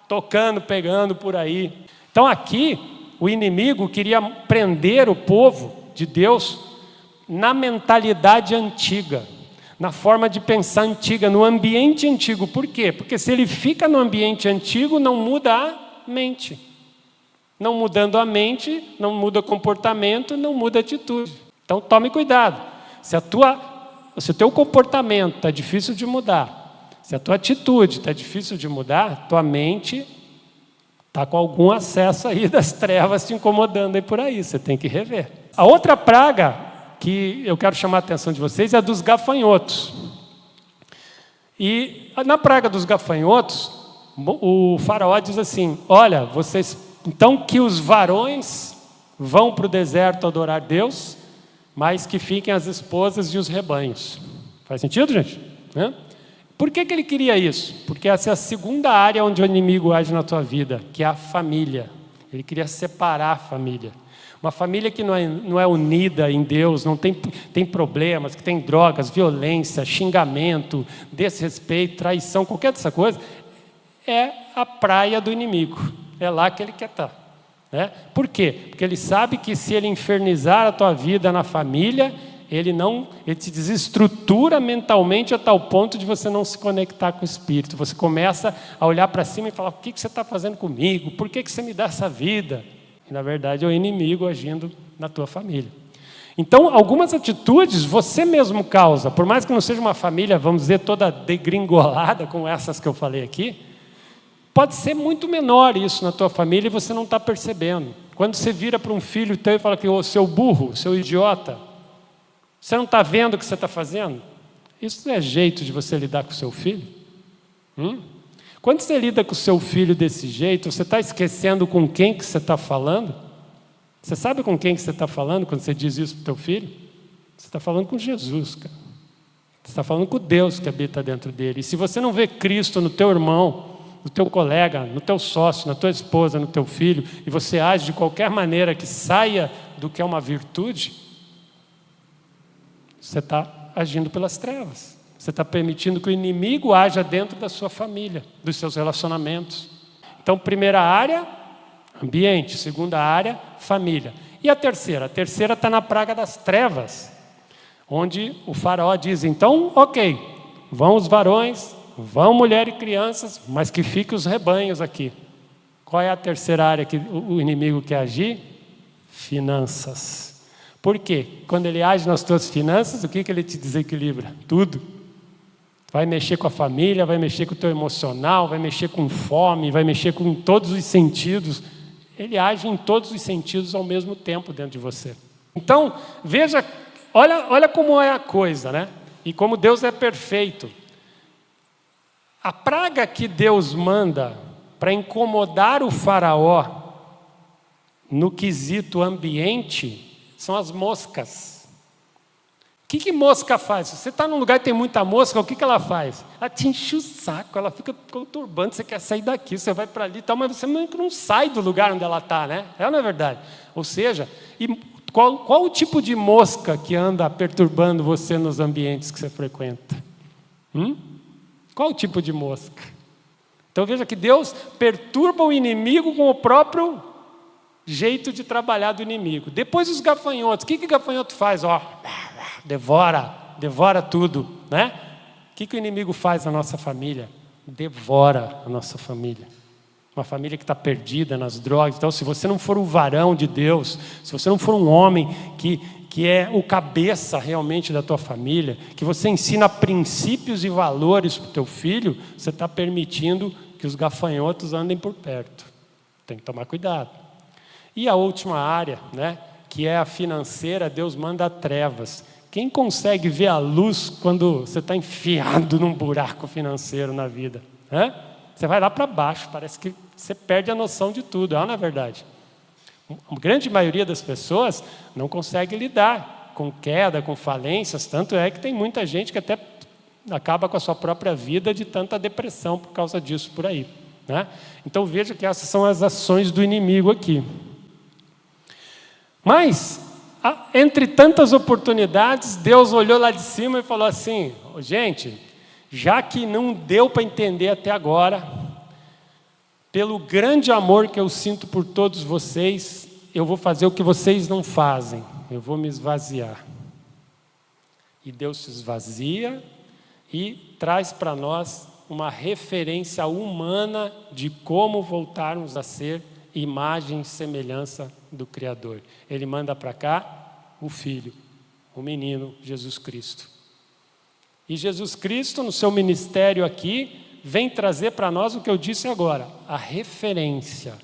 Speaker 1: tocando, pegando por aí. Então aqui, o inimigo queria prender o povo de Deus na mentalidade antiga, na forma de pensar antiga, no ambiente antigo. Por quê? Porque se ele fica no ambiente antigo, não muda a mente. Não mudando a mente, não muda o comportamento, não muda a atitude. Então tome cuidado. Se o teu comportamento está difícil de mudar, se a tua atitude está difícil de mudar, tua mente está com algum acesso aí das trevas te incomodando aí por aí, você tem que rever. A outra praga que eu quero chamar a atenção de vocês é a dos gafanhotos. E na praga dos gafanhotos, o faraó diz assim, olha, vocês, então que os varões vão para o deserto adorar Deus, mas que fiquem as esposas e os rebanhos. Faz sentido, gente? Por que ele queria isso? Porque essa é a segunda área onde o inimigo age na tua vida, que é a família. Ele queria separar a família. Uma família que não é unida em Deus, não tem problemas, que tem drogas, violência, xingamento, desrespeito, traição, qualquer dessa coisa, é a praia do inimigo. É lá que ele quer estar. Né? Por quê? Porque ele sabe que se ele infernizar a tua vida na família, ele te desestrutura mentalmente a tal ponto de você não se conectar com o Espírito. Você começa a olhar para cima e falar, o que você está fazendo comigo? Por que você me dá essa vida? E, na verdade, é o inimigo agindo na tua família. Então, algumas atitudes você mesmo causa. Por mais que não seja uma família, vamos dizer, toda degringolada, como essas que eu falei aqui, pode ser muito menor isso na tua família e você não está percebendo. Quando você vira para um filho teu e fala que, ô, seu burro, seu idiota, você não está vendo o que você está fazendo? Isso não é jeito de você lidar com o seu filho? Quando você lida com o seu filho desse jeito, você está esquecendo com quem que você está falando? Você sabe com quem que você está falando quando você diz isso para o teu filho? Você está falando com Jesus, cara. Você está falando com Deus que habita dentro dele. E se você não vê Cristo no teu irmão, no teu colega, no teu sócio, na tua esposa, no teu filho, e você age de qualquer maneira que saia do que é uma virtude, você está agindo pelas trevas. Você está permitindo que o inimigo haja dentro da sua família, dos seus relacionamentos. Então, primeira área, ambiente. Segunda área, família. E a terceira? A terceira está na praga das trevas, onde o faraó diz, então, ok, vão os varões, vão mulher e crianças, mas que fiquem os rebanhos aqui. Qual é a terceira área que o inimigo quer agir? Finanças. Por quê? Quando ele age nas tuas finanças, o que ele te desequilibra? Tudo. Vai mexer com a família, vai mexer com o teu emocional, vai mexer com fome, vai mexer com todos os sentidos. Ele age em todos os sentidos ao mesmo tempo dentro de você. Então, veja, olha como é a coisa, né? E como Deus é perfeito. A praga que Deus manda para incomodar o faraó no quesito ambiente são as moscas. O que mosca faz? Se você está num lugar que tem muita mosca, o que ela faz? Ela te enche o saco, ela fica conturbando, você quer sair daqui, você vai para ali e tal, mas você não sai do lugar onde ela está, né? É ou não é verdade? Ou seja, qual o tipo de mosca que anda perturbando você nos ambientes que você frequenta? Qual o tipo de mosca? Então veja que Deus perturba o inimigo com o próprio jeito de trabalhar do inimigo. Depois os gafanhotos, o que gafanhoto faz? Devora tudo, né? O que o inimigo faz na nossa família? Devora a nossa família. Uma família que está perdida nas drogas. Então, se você não for um varão de Deus, se você não for um homem que é o cabeça realmente da tua família, que você ensina princípios e valores para o teu filho, você está permitindo que os gafanhotos andem por perto. Tem que tomar cuidado. E a última área, né, que é a financeira, Deus manda trevas. Quem consegue ver a luz quando você está enfiado num buraco financeiro na vida? Você vai lá para baixo, parece que você perde a noção de tudo, não é verdade? A grande maioria das pessoas não consegue lidar com queda, com falências, tanto é que tem muita gente que até acaba com a sua própria vida de tanta depressão por causa disso por aí, né? Então veja que essas são as ações do inimigo aqui. Mas, entre tantas oportunidades, Deus olhou lá de cima e falou assim, gente, já que não deu para entender até agora, pelo grande amor que eu sinto por todos vocês, eu vou fazer o que vocês não fazem, eu vou me esvaziar. E Deus se esvazia e traz para nós uma referência humana de como voltarmos a ser imagem e semelhança do Criador. Ele manda para cá o Filho, o menino Jesus Cristo. E Jesus Cristo, no seu ministério aqui, vem trazer para nós o que eu disse agora, a referência.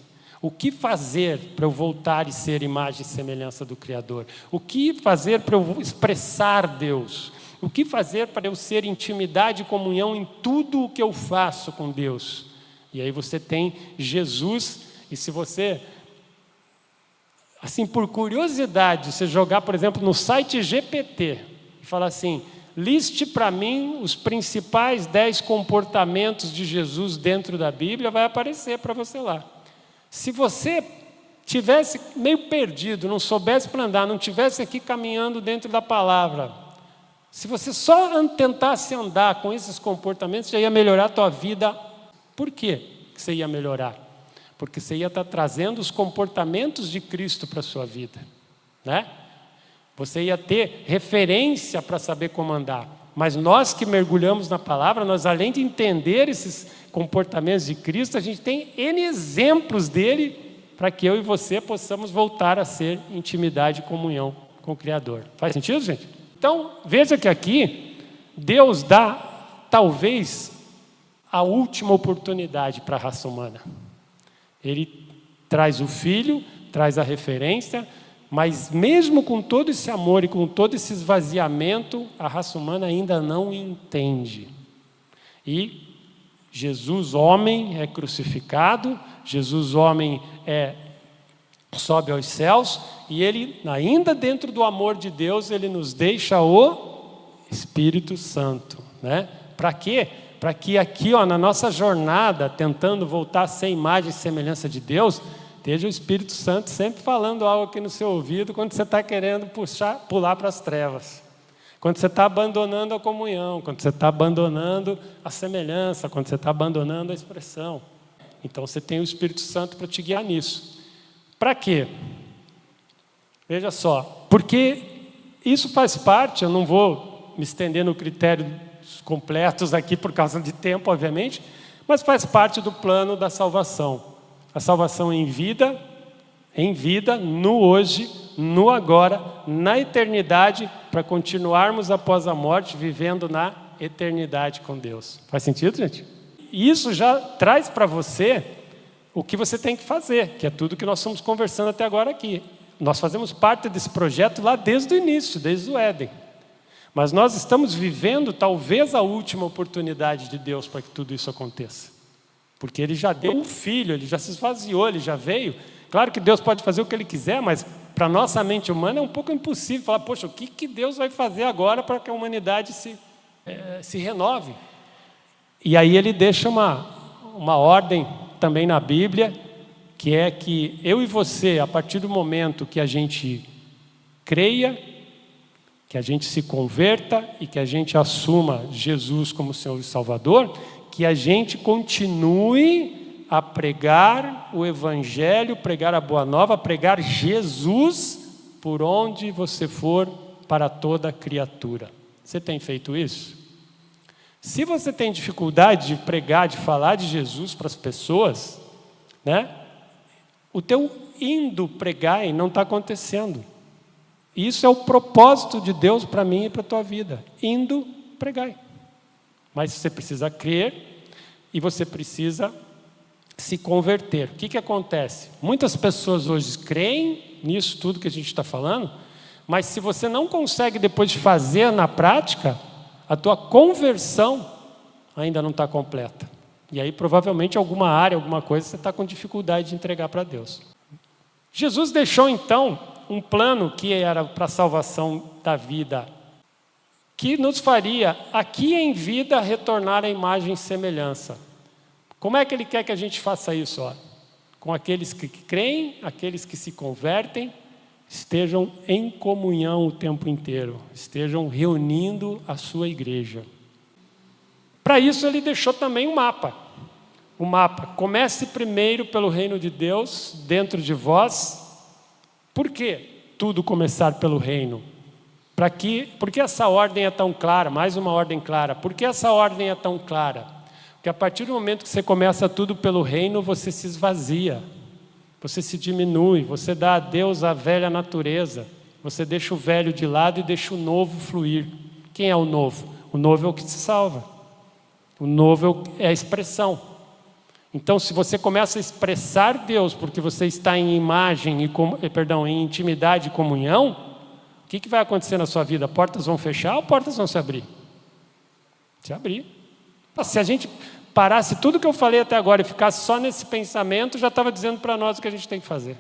Speaker 1: O que fazer para eu voltar e ser imagem e semelhança do Criador? O que fazer para eu expressar Deus? O que fazer para eu ser intimidade e comunhão em tudo o que eu faço com Deus? E aí você tem Jesus, e se você, assim, por curiosidade, você jogar, por exemplo, no site GPT, e falar assim, liste para mim os principais 10 comportamentos de Jesus dentro da Bíblia, vai aparecer para você lá. Se você tivesse meio perdido, não soubesse para andar, não tivesse aqui caminhando dentro da palavra, se você só tentasse andar com esses comportamentos, já ia melhorar a tua vida. Por quê que você ia melhorar? Porque você ia estar trazendo os comportamentos de Cristo para a sua vida, né? Você ia ter referência para saber como andar. Mas nós que mergulhamos na palavra, nós além de entender esses comportamentos de Cristo, a gente tem N exemplos dele para que eu e você possamos voltar a ser intimidade e comunhão com o Criador. Faz sentido, gente? Então, veja que aqui, Deus dá, talvez, a última oportunidade para a raça humana. Ele traz o Filho, traz a referência, mas mesmo com todo esse amor e com todo esse esvaziamento, a raça humana ainda não entende. E Jesus, homem, é crucificado, Jesus, homem, sobe aos céus, e ele, ainda dentro do amor de Deus, ele nos deixa o Espírito Santo, né? Para quê? Para que aqui, na nossa jornada, tentando voltar a ser imagem e semelhança de Deus, esteja o Espírito Santo sempre falando algo aqui no seu ouvido quando você está querendo pular para as trevas. Quando você está abandonando a comunhão, quando você está abandonando a semelhança, quando você está abandonando a expressão. Então você tem o Espírito Santo para te guiar nisso. Para quê? Veja só, porque isso faz parte, eu não vou me estender no critério completos aqui por causa de tempo, obviamente, mas faz parte do plano da salvação. A salvação em vida, no hoje, no agora, na eternidade, para continuarmos após a morte, vivendo na eternidade com Deus. Faz sentido, gente? E isso já traz para você o que você tem que fazer, que é tudo que nós estamos conversando até agora aqui. Nós fazemos parte desse projeto lá desde o início, desde o Éden. Mas nós estamos vivendo talvez a última oportunidade de Deus para que tudo isso aconteça. Porque Ele já deu um filho, Ele já se esvaziou, Ele já veio. Claro que Deus pode fazer o que Ele quiser, mas para a nossa mente humana é um pouco impossível falar, poxa, o que Deus vai fazer agora para que a humanidade se renove? E aí Ele deixa uma ordem também na Bíblia, que é que eu e você, a partir do momento que a gente creia, que a gente se converta e que a gente assuma Jesus como Senhor e Salvador, que a gente continue a pregar o Evangelho, pregar a Boa Nova, pregar Jesus por onde você for para toda criatura. Você tem feito isso? Se você tem dificuldade de pregar, de falar de Jesus para as pessoas, né? O teu indo pregar não está acontecendo. Isso é o propósito de Deus para mim e para a tua vida. Indo pregar. Mas você precisa crer e você precisa se converter. O que acontece? Muitas pessoas hoje creem nisso tudo que a gente está falando, mas se você não consegue depois de fazer na prática, a tua conversão ainda não está completa. E aí provavelmente alguma área, alguma coisa, você está com dificuldade de entregar para Deus. Jesus deixou então um plano que era para a salvação da vida, que nos faria aqui em vida retornar à imagem e semelhança. Como é que Ele quer que a gente faça isso? Com aqueles que creem, aqueles que se convertem, estejam em comunhão o tempo inteiro, estejam reunindo a sua igreja. Para isso Ele deixou também um mapa. O mapa, comece primeiro pelo reino de Deus dentro de vós. Por que tudo começar pelo reino? Por que essa ordem é tão clara? Mais uma ordem clara. Por que essa ordem é tão clara? Porque a partir do momento que você começa tudo pelo reino, você se esvazia, você se diminui, você dá a Deus a velha natureza, você deixa o velho de lado e deixa o novo fluir. Quem é o novo? O novo é o que te salva. O novo é a expressão. Então, se você começa a expressar Deus porque você está em em intimidade e comunhão, o que vai acontecer na sua vida? Portas vão fechar ou portas vão se abrir? Se abrir. Se a gente parasse tudo que eu falei até agora e ficasse só nesse pensamento, já estava dizendo para nós o que a gente tem que fazer.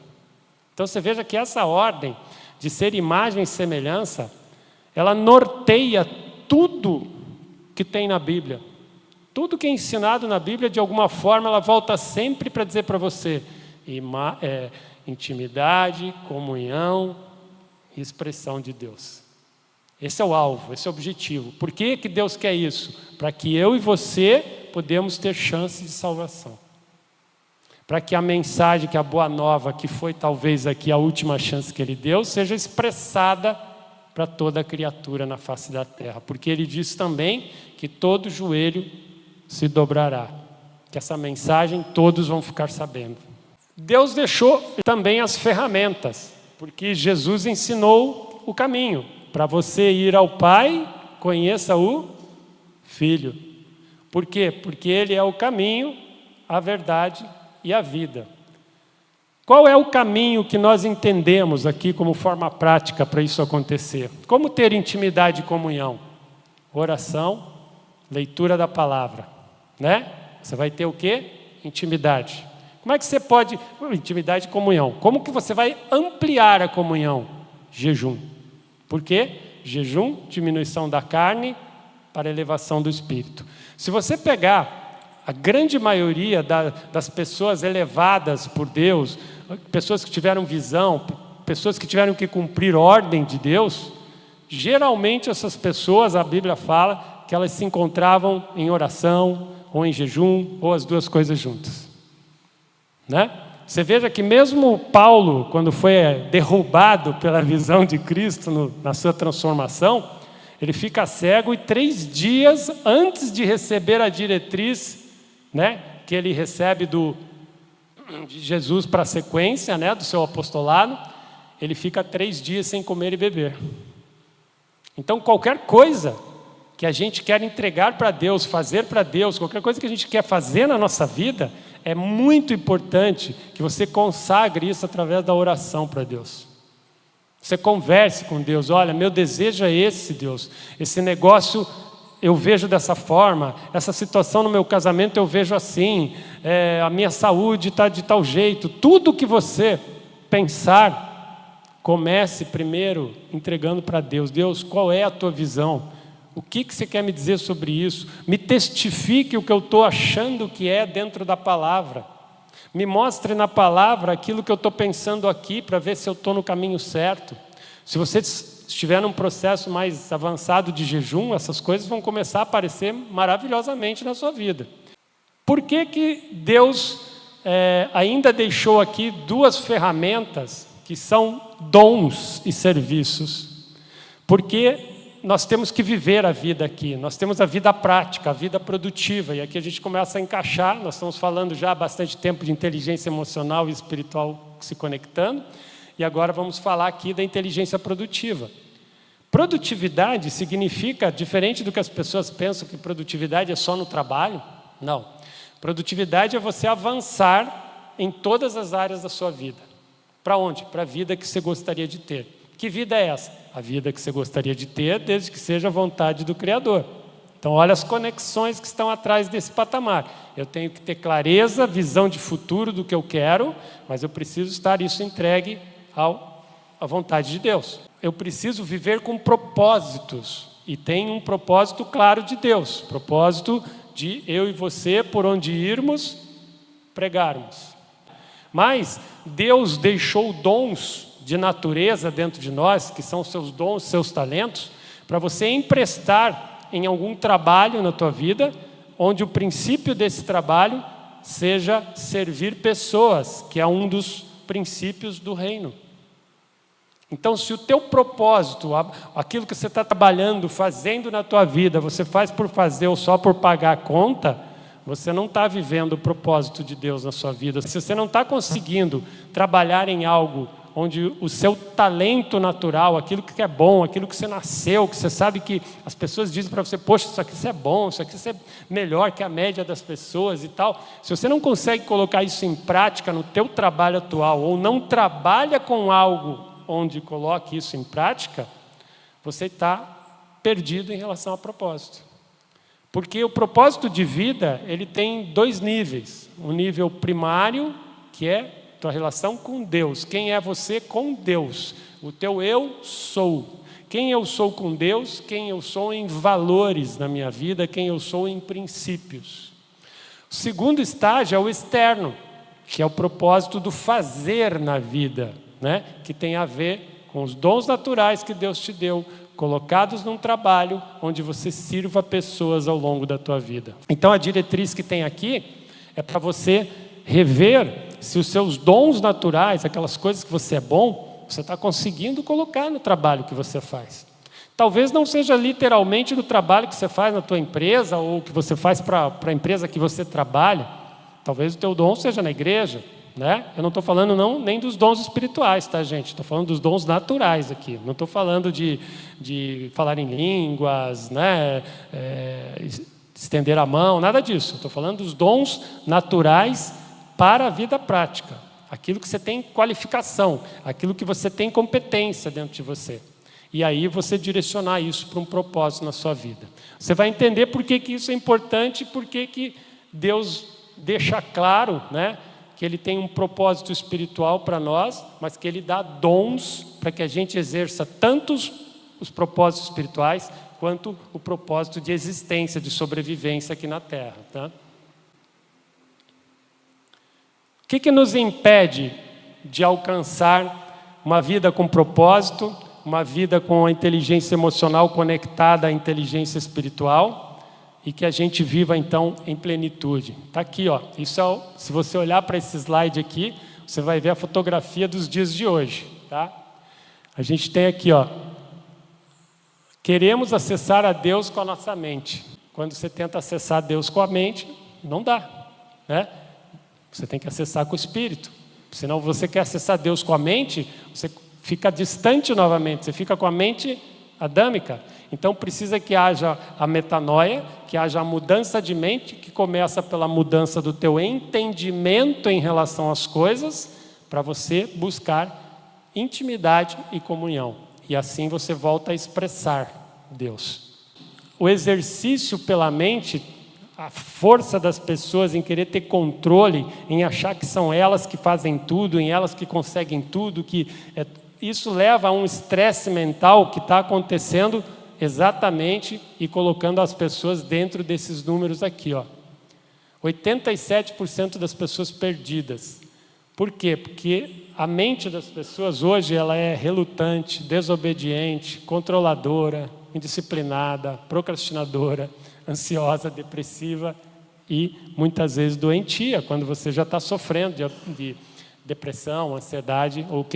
Speaker 1: Então, você veja que essa ordem de ser imagem e semelhança, ela norteia tudo que tem na Bíblia. Tudo que é ensinado na Bíblia, de alguma forma, ela volta sempre para dizer para você intimidade, comunhão e expressão de Deus. Esse é o alvo, esse é o objetivo. Por que Deus quer isso? Para que eu e você podemos ter chance de salvação. Para que a mensagem, que a boa nova, que foi talvez aqui a última chance que Ele deu, seja expressada para toda a criatura na face da terra. Porque Ele diz também que todo joelho se dobrará, que essa mensagem todos vão ficar sabendo. Deus deixou também as ferramentas, porque Jesus ensinou o caminho. Para você ir ao Pai, conheça o Filho. Por quê? Porque Ele é o caminho, a verdade e a vida. Qual é o caminho que nós entendemos aqui como forma prática para isso acontecer? Como ter intimidade e comunhão? Oração, leitura da palavra. Né? Você vai ter o quê? Intimidade. Como é que você pode... Intimidade e comunhão. Como que você vai ampliar a comunhão? Jejum. Por quê? Jejum, diminuição da carne para elevação do espírito. Se você pegar a grande maioria das pessoas elevadas por Deus, pessoas que tiveram visão, pessoas que tiveram que cumprir ordem de Deus, geralmente essas pessoas, a Bíblia fala, que elas se encontravam em oração, ou em jejum, ou as duas coisas juntas. Né? Você veja que mesmo Paulo, quando foi derrubado pela visão de Cristo na sua transformação, ele fica cego e 3 dias antes de receber a diretriz, né, que ele recebe de Jesus para a sequência, né, do seu apostolado, ele fica 3 dias sem comer e beber. Então qualquer coisa que a gente quer entregar para Deus, fazer para Deus, qualquer coisa que a gente quer fazer na nossa vida, é muito importante que você consagre isso através da oração para Deus. Você converse com Deus. Olha, meu desejo é esse, Deus. Esse negócio eu vejo dessa forma. Essa situação no meu casamento eu vejo assim. A minha saúde está de tal jeito. Tudo que você pensar, comece primeiro entregando para Deus. Deus, qual é a tua visão? O que você quer me dizer sobre isso? Me testifique o que eu estou achando que é dentro da palavra. Me mostre na palavra aquilo que eu estou pensando aqui para ver se eu estou no caminho certo. Se você estiver num processo mais avançado de jejum, essas coisas vão começar a aparecer maravilhosamente na sua vida. Por que Deus ainda deixou aqui 2 ferramentas que são dons e serviços? Porque nós temos que viver a vida aqui, nós temos a vida prática, a vida produtiva, e aqui a gente começa a encaixar. Nós estamos falando já há bastante tempo de inteligência emocional e espiritual se conectando, e agora vamos falar aqui da inteligência produtiva. Produtividade significa, diferente do que as pessoas pensam, que produtividade é só no trabalho. Não. Produtividade é você avançar em todas as áreas da sua vida. Para onde? Para a vida que você gostaria de ter. Que vida é essa? A vida que você gostaria de ter, desde que seja a vontade do Criador. Então, olha as conexões que estão atrás desse patamar. Eu tenho que ter clareza, visão de futuro do que eu quero, mas eu preciso estar isso entregue à vontade de Deus. Eu preciso viver com propósitos, e tem um propósito claro de Deus, propósito de eu e você, por onde irmos, pregarmos. Mas Deus deixou dons de natureza dentro de nós, que são seus dons, seus talentos, para você emprestar em algum trabalho na tua vida, onde o princípio desse trabalho seja servir pessoas, que é um dos princípios do reino. Então, se o teu propósito, aquilo que você está trabalhando, fazendo na tua vida, você faz por fazer ou só por pagar a conta, você não está vivendo o propósito de Deus na sua vida. Se você não está conseguindo trabalhar em algo onde o seu talento natural, aquilo que é bom, aquilo que você nasceu, que você sabe que as pessoas dizem para você, poxa, isso aqui é bom, isso aqui é melhor que a média das pessoas e tal. Se você não consegue colocar isso em prática no teu trabalho atual, ou não trabalha com algo onde coloque isso em prática, você está perdido em relação ao propósito. Porque o propósito de vida, ele tem 2 níveis. Um nível primário, que é tua relação com Deus. Quem é você com Deus? O teu eu sou. Quem eu sou com Deus? Quem eu sou em valores na minha vida? Quem eu sou em princípios? O segundo estágio é o externo, que é o propósito do fazer na vida, né? Que tem a ver com os dons naturais que Deus te deu, colocados num trabalho onde você sirva pessoas ao longo da tua vida. Então a diretriz que tem aqui é para você rever se os seus dons naturais, aquelas coisas que você é bom, você está conseguindo colocar no trabalho que você faz. Talvez não seja literalmente no trabalho que você faz na tua empresa ou que você faz para a empresa que você trabalha. Talvez o teu dom seja na igreja, né? Eu não estou falando nem dos dons espirituais, tá, gente? Estou falando dos dons naturais aqui. Não estou falando de falar em línguas, né? Estender a mão, nada disso. Estou falando dos dons naturais para a vida prática. Aquilo que você tem qualificação, aquilo que você tem competência dentro de você. E aí você direcionar isso para um propósito na sua vida. Você vai entender por que isso é importante e por que Deus deixa claro, né, que Ele tem um propósito espiritual para nós, mas que Ele dá dons para que a gente exerça tanto os propósitos espirituais, quanto o propósito de existência, de sobrevivência aqui na Terra. Tá? O que nos impede de alcançar uma vida com propósito, uma vida com a inteligência emocional conectada à inteligência espiritual e que a gente viva então em plenitude? Está aqui, ó. Isso é, se você olhar para esse slide aqui, você vai ver a fotografia dos dias de hoje. Tá? A gente tem aqui, ó, queremos acessar a Deus com a nossa mente. Quando você tenta acessar Deus com a mente, não dá, né? Você tem que acessar com o Espírito. Senão você quer acessar Deus com a mente, você fica distante novamente, você fica com a mente adâmica. Então precisa que haja a metanoia, que haja a mudança de mente, que começa pela mudança do teu entendimento em relação às coisas, para você buscar intimidade e comunhão. E assim você volta a expressar Deus. O exercício pela mente, a força das pessoas em querer ter controle, em achar que são elas que fazem tudo, em elas que conseguem tudo, isso leva a um estresse mental que está acontecendo exatamente e colocando as pessoas dentro desses números aqui, ó. 87% das pessoas perdidas. Por quê? Porque a mente das pessoas hoje ela é relutante, desobediente, controladora, indisciplinada, procrastinadora, ansiosa, depressiva e muitas vezes doentia, quando você já está sofrendo de depressão, ansiedade, ou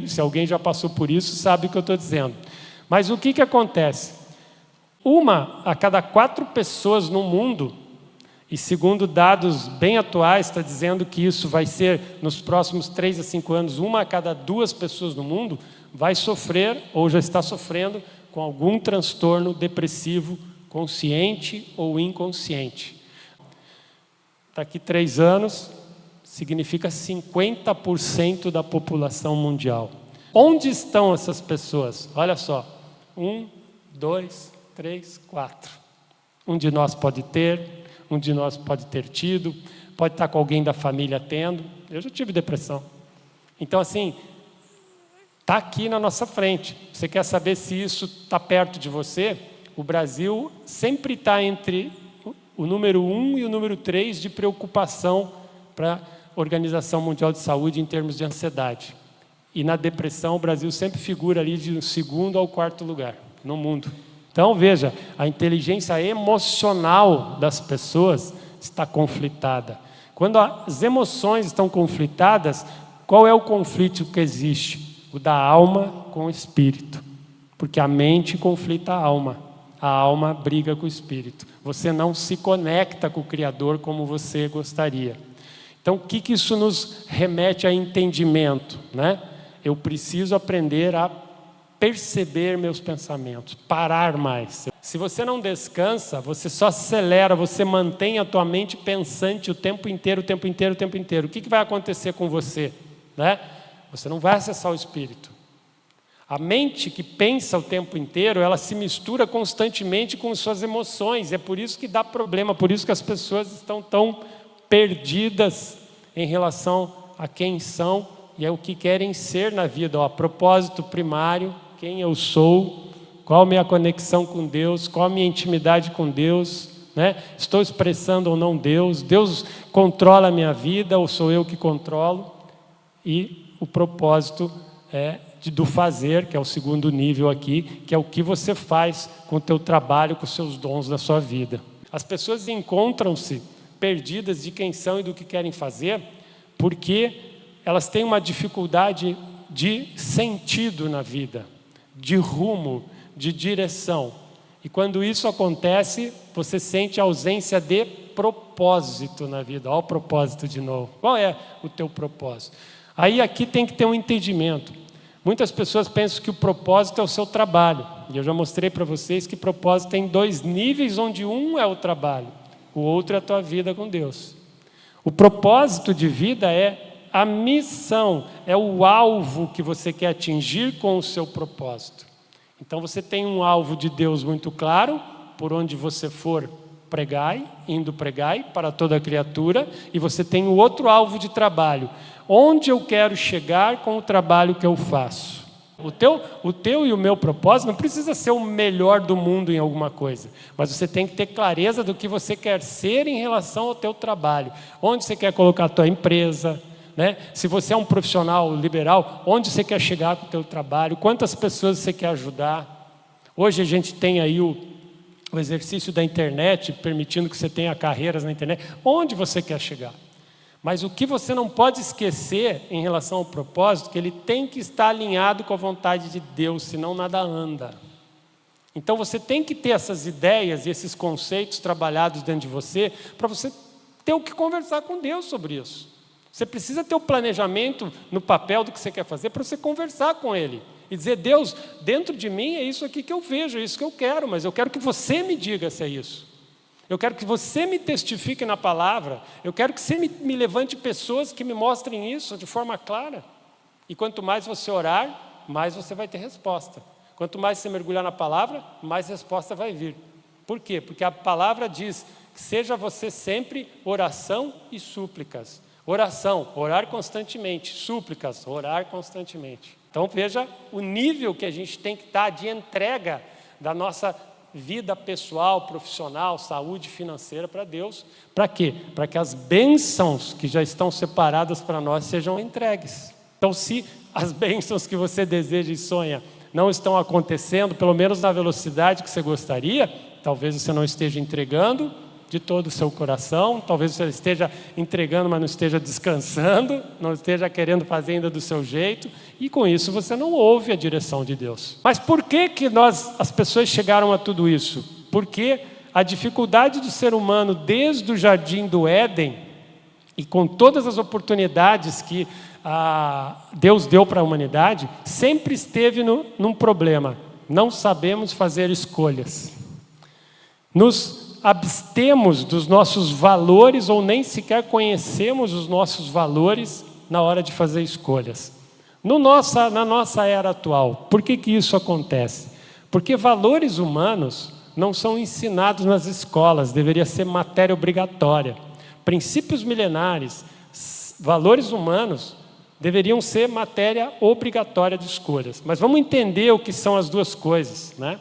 Speaker 1: se alguém já passou por isso, sabe o que eu estou dizendo. Mas o que acontece? 1 a cada 4 pessoas no mundo, e segundo dados bem atuais, está dizendo que isso vai ser, nos próximos 3 a 5 anos, 1 a cada 2 pessoas no mundo vai sofrer, ou já está sofrendo, com algum transtorno depressivo, consciente ou inconsciente. Daqui 3 anos, significa 50% da população mundial. Onde estão essas pessoas? Olha só, 1, 2, 3, 4. Um de nós pode ter, um de nós pode ter tido, pode estar com alguém da família tendo. Eu já tive depressão. Então, assim, está aqui na nossa frente. Você quer saber se isso está perto de você? O Brasil sempre está entre o número 1 e o número 3 de preocupação para a Organização Mundial de Saúde em termos de ansiedade. E na depressão, o Brasil sempre figura ali de 2º ao 4º lugar no mundo. Então, veja, a inteligência emocional das pessoas está conflitada. Quando as emoções estão conflitadas, qual é o conflito que existe? O da alma com o espírito. Porque a mente conflita a alma briga com o espírito. Você não se conecta com o Criador como você gostaria. Então, o que isso nos remete a entendimento, né? Eu preciso aprender a perceber meus pensamentos, parar mais. Se você não descansa, você só acelera, você mantém a tua mente pensante o tempo inteiro. O que vai acontecer com você? Né? Você não vai acessar o Espírito. A mente que pensa o tempo inteiro, ela se mistura constantemente com suas emoções. É por isso que dá problema, por isso que as pessoas estão tão perdidas em relação a quem são e é o que querem ser na vida. Ó, propósito primário, quem eu sou, qual a minha conexão com Deus, qual a minha intimidade com Deus, né? Estou expressando ou não Deus? Deus controla a minha vida ou sou eu que controlo? E o propósito do fazer, que é o 2º nível aqui, que é o que você faz com o teu trabalho, com os seus dons da sua vida. As pessoas encontram-se perdidas de quem são e do que querem fazer, porque elas têm uma dificuldade de sentido na vida, de rumo, de direção. E quando isso acontece, você sente a ausência de propósito na vida. Olha o propósito de novo. Qual é o teu propósito? Aí aqui tem que ter um entendimento. Muitas pessoas pensam que o propósito é o seu trabalho. E eu já mostrei para vocês que propósito tem 2 níveis, onde um é o trabalho, o outro é a tua vida com Deus. O propósito de vida é a missão, é o alvo que você quer atingir com o seu propósito. Então você tem um alvo de Deus muito claro, por onde você for, indo pregai para toda criatura, e você tem o outro alvo de trabalho. Onde eu quero chegar com o trabalho que eu faço? O teu e o meu propósito não precisa ser o melhor do mundo em alguma coisa, mas você tem que ter clareza do que você quer ser em relação ao teu trabalho. Onde você quer colocar a tua empresa, né? Se você é um profissional liberal, onde você quer chegar com o teu trabalho? Quantas pessoas você quer ajudar? Hoje a gente tem aí o exercício da internet, permitindo que você tenha carreiras na internet. Onde você quer chegar? Mas o que você não pode esquecer em relação ao propósito, que ele tem que estar alinhado com a vontade de Deus, senão nada anda. Então você tem que ter essas ideias e esses conceitos trabalhados dentro de você, para você ter o que conversar com Deus sobre isso. Você precisa ter o planejamento no papel do que você quer fazer, para você conversar com Ele. E dizer, Deus, dentro de mim é isso aqui que eu vejo, é isso que eu quero, mas eu quero que você me diga se é isso. Eu quero que você me testifique na palavra, eu quero que você me levante pessoas que me mostrem isso de forma clara. E quanto mais você orar, mais você vai ter resposta. Quanto mais você mergulhar na palavra, mais resposta vai vir. Por quê? Porque a palavra diz que seja você sempre oração e súplicas. Oração, orar constantemente. Súplicas, orar constantemente. Então veja o nível que a gente tem que estar de entrega da nossa vida pessoal, profissional, saúde financeira para Deus. Para quê? Para que as bênçãos que já estão separadas para nós sejam entregues. Então se as bênçãos que você deseja e sonha não estão acontecendo, pelo menos na velocidade que você gostaria, talvez você não esteja entregando de todo o seu coração, talvez você esteja entregando, mas não esteja descansando, não esteja querendo fazer ainda do seu jeito, e com isso você não ouve a direção de Deus. Mas por que as pessoas chegaram a tudo isso? Porque a dificuldade do ser humano desde o jardim do Éden, e com todas as oportunidades que Deus deu para a humanidade, sempre esteve num problema: não sabemos fazer escolhas. Nos abstemos dos nossos valores ou nem sequer conhecemos os nossos valores na hora de fazer escolhas. Na nossa era atual, por que isso acontece? Porque valores humanos não são ensinados nas escolas, deveria ser matéria obrigatória. Princípios milenares, valores humanos deveriam ser matéria obrigatória de escolhas. Mas vamos entender o que são as duas coisas, né?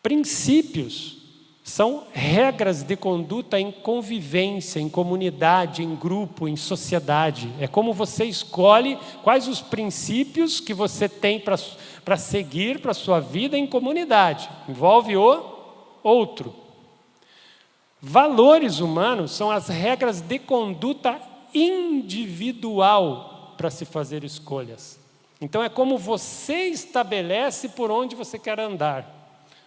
Speaker 1: Princípios são regras de conduta em convivência, em comunidade, em grupo, em sociedade. É como você escolhe quais os princípios que você tem para seguir para a sua vida em comunidade. Envolve o outro. Valores humanos são as regras de conduta individual para se fazer escolhas. Então é como você estabelece por onde você quer andar.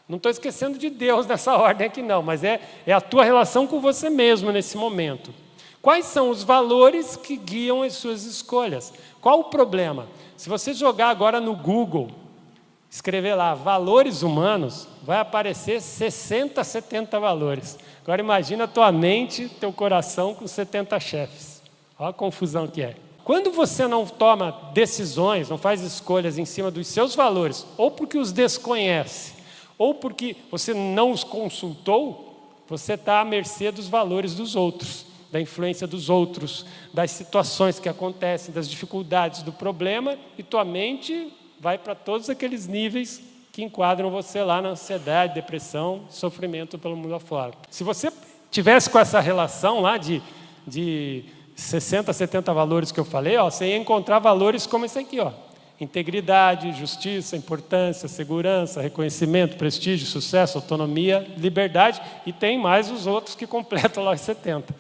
Speaker 1: Não estou esquecendo de Deus nessa ordem aqui não, mas é a tua relação com você mesmo nesse momento. Quais são os valores que guiam as suas escolhas? Qual o problema? Se você jogar agora no Google, escrever lá, valores humanos, vai aparecer 60, 70 valores. Agora imagina a tua mente, teu coração com 70 chefes. Olha a confusão que é. Quando você não toma decisões, não faz escolhas em cima dos seus valores, ou porque os desconhece, ou porque você não os consultou, você está à mercê dos valores dos outros, da influência dos outros, das situações que acontecem, das dificuldades do problema, e tua mente vai para todos aqueles níveis que enquadram você lá na ansiedade, depressão, sofrimento pelo mundo afora. Se você tivesse com essa relação lá de 60, 70 valores que eu falei, você ia encontrar valores como esse aqui, integridade, justiça, importância, segurança, reconhecimento, prestígio, sucesso, autonomia, liberdade, e tem mais os outros que completam lá os 70.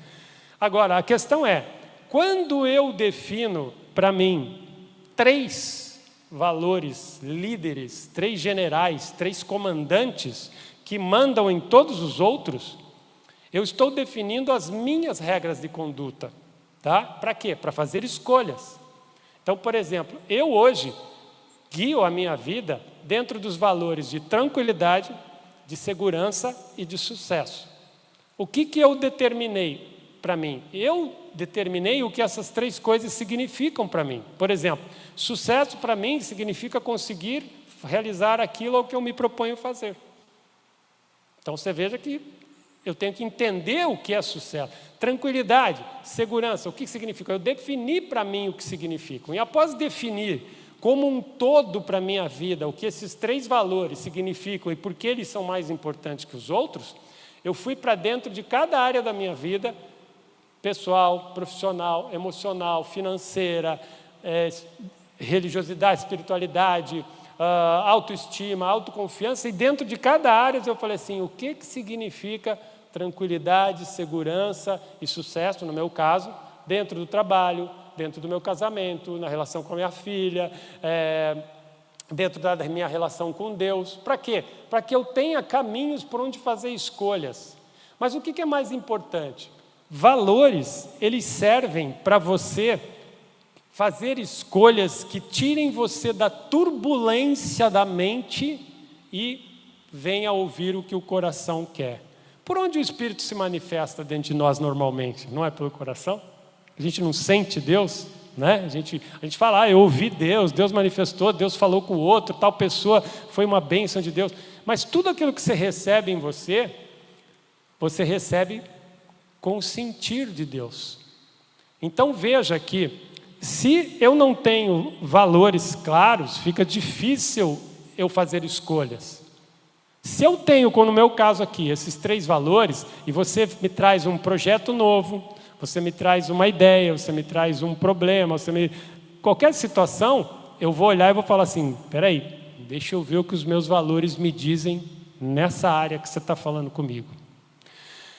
Speaker 1: Agora, a questão é, quando eu defino para mim 3 valores líderes, 3 generais, 3 comandantes que mandam em todos os outros, eu estou definindo as minhas regras de conduta, tá? Para quê? Para fazer escolhas. Então, por exemplo, eu hoje guio a minha vida dentro dos valores de tranquilidade, de segurança e de sucesso. O que eu determinei para mim? Eu determinei o que essas 3 coisas significam para mim. Por exemplo, sucesso para mim significa conseguir realizar aquilo ao que eu me proponho fazer. Então você veja que Eu tenho que entender o que é sucesso. Tranquilidade, segurança, o que significa? Eu defini para mim o que significam. E após definir como um todo para a minha vida, o que esses 3 valores significam e por que eles são mais importantes que os outros, eu fui para dentro de cada área da minha vida, pessoal, profissional, emocional, financeira, religiosidade, espiritualidade, autoestima, autoconfiança, e dentro de cada área eu falei assim, o que significa tranquilidade, segurança e sucesso, no meu caso, dentro do trabalho, dentro do meu casamento, na relação com a minha filha, dentro da minha relação com Deus. Para quê? Para que eu tenha caminhos por onde fazer escolhas. Mas o que é mais importante? Valores, eles servem para você fazer escolhas que tirem você da turbulência da mente e venha ouvir o que o coração quer. Por onde o Espírito se manifesta dentro de nós normalmente? Não é pelo coração? A gente não sente Deus, né? A gente fala, eu ouvi Deus, Deus manifestou, Deus falou com o outro, tal pessoa foi uma bênção de Deus. Mas tudo aquilo que você recebe em você recebe com o sentir de Deus. Então veja que, se eu não tenho valores claros, fica difícil eu fazer escolhas. Se eu tenho, como no meu caso aqui, esses 3 valores, e você me traz um projeto novo, você me traz uma ideia, você me traz um problema, qualquer situação, eu vou olhar e vou falar assim, peraí, deixa eu ver o que os meus valores me dizem nessa área que você está falando comigo.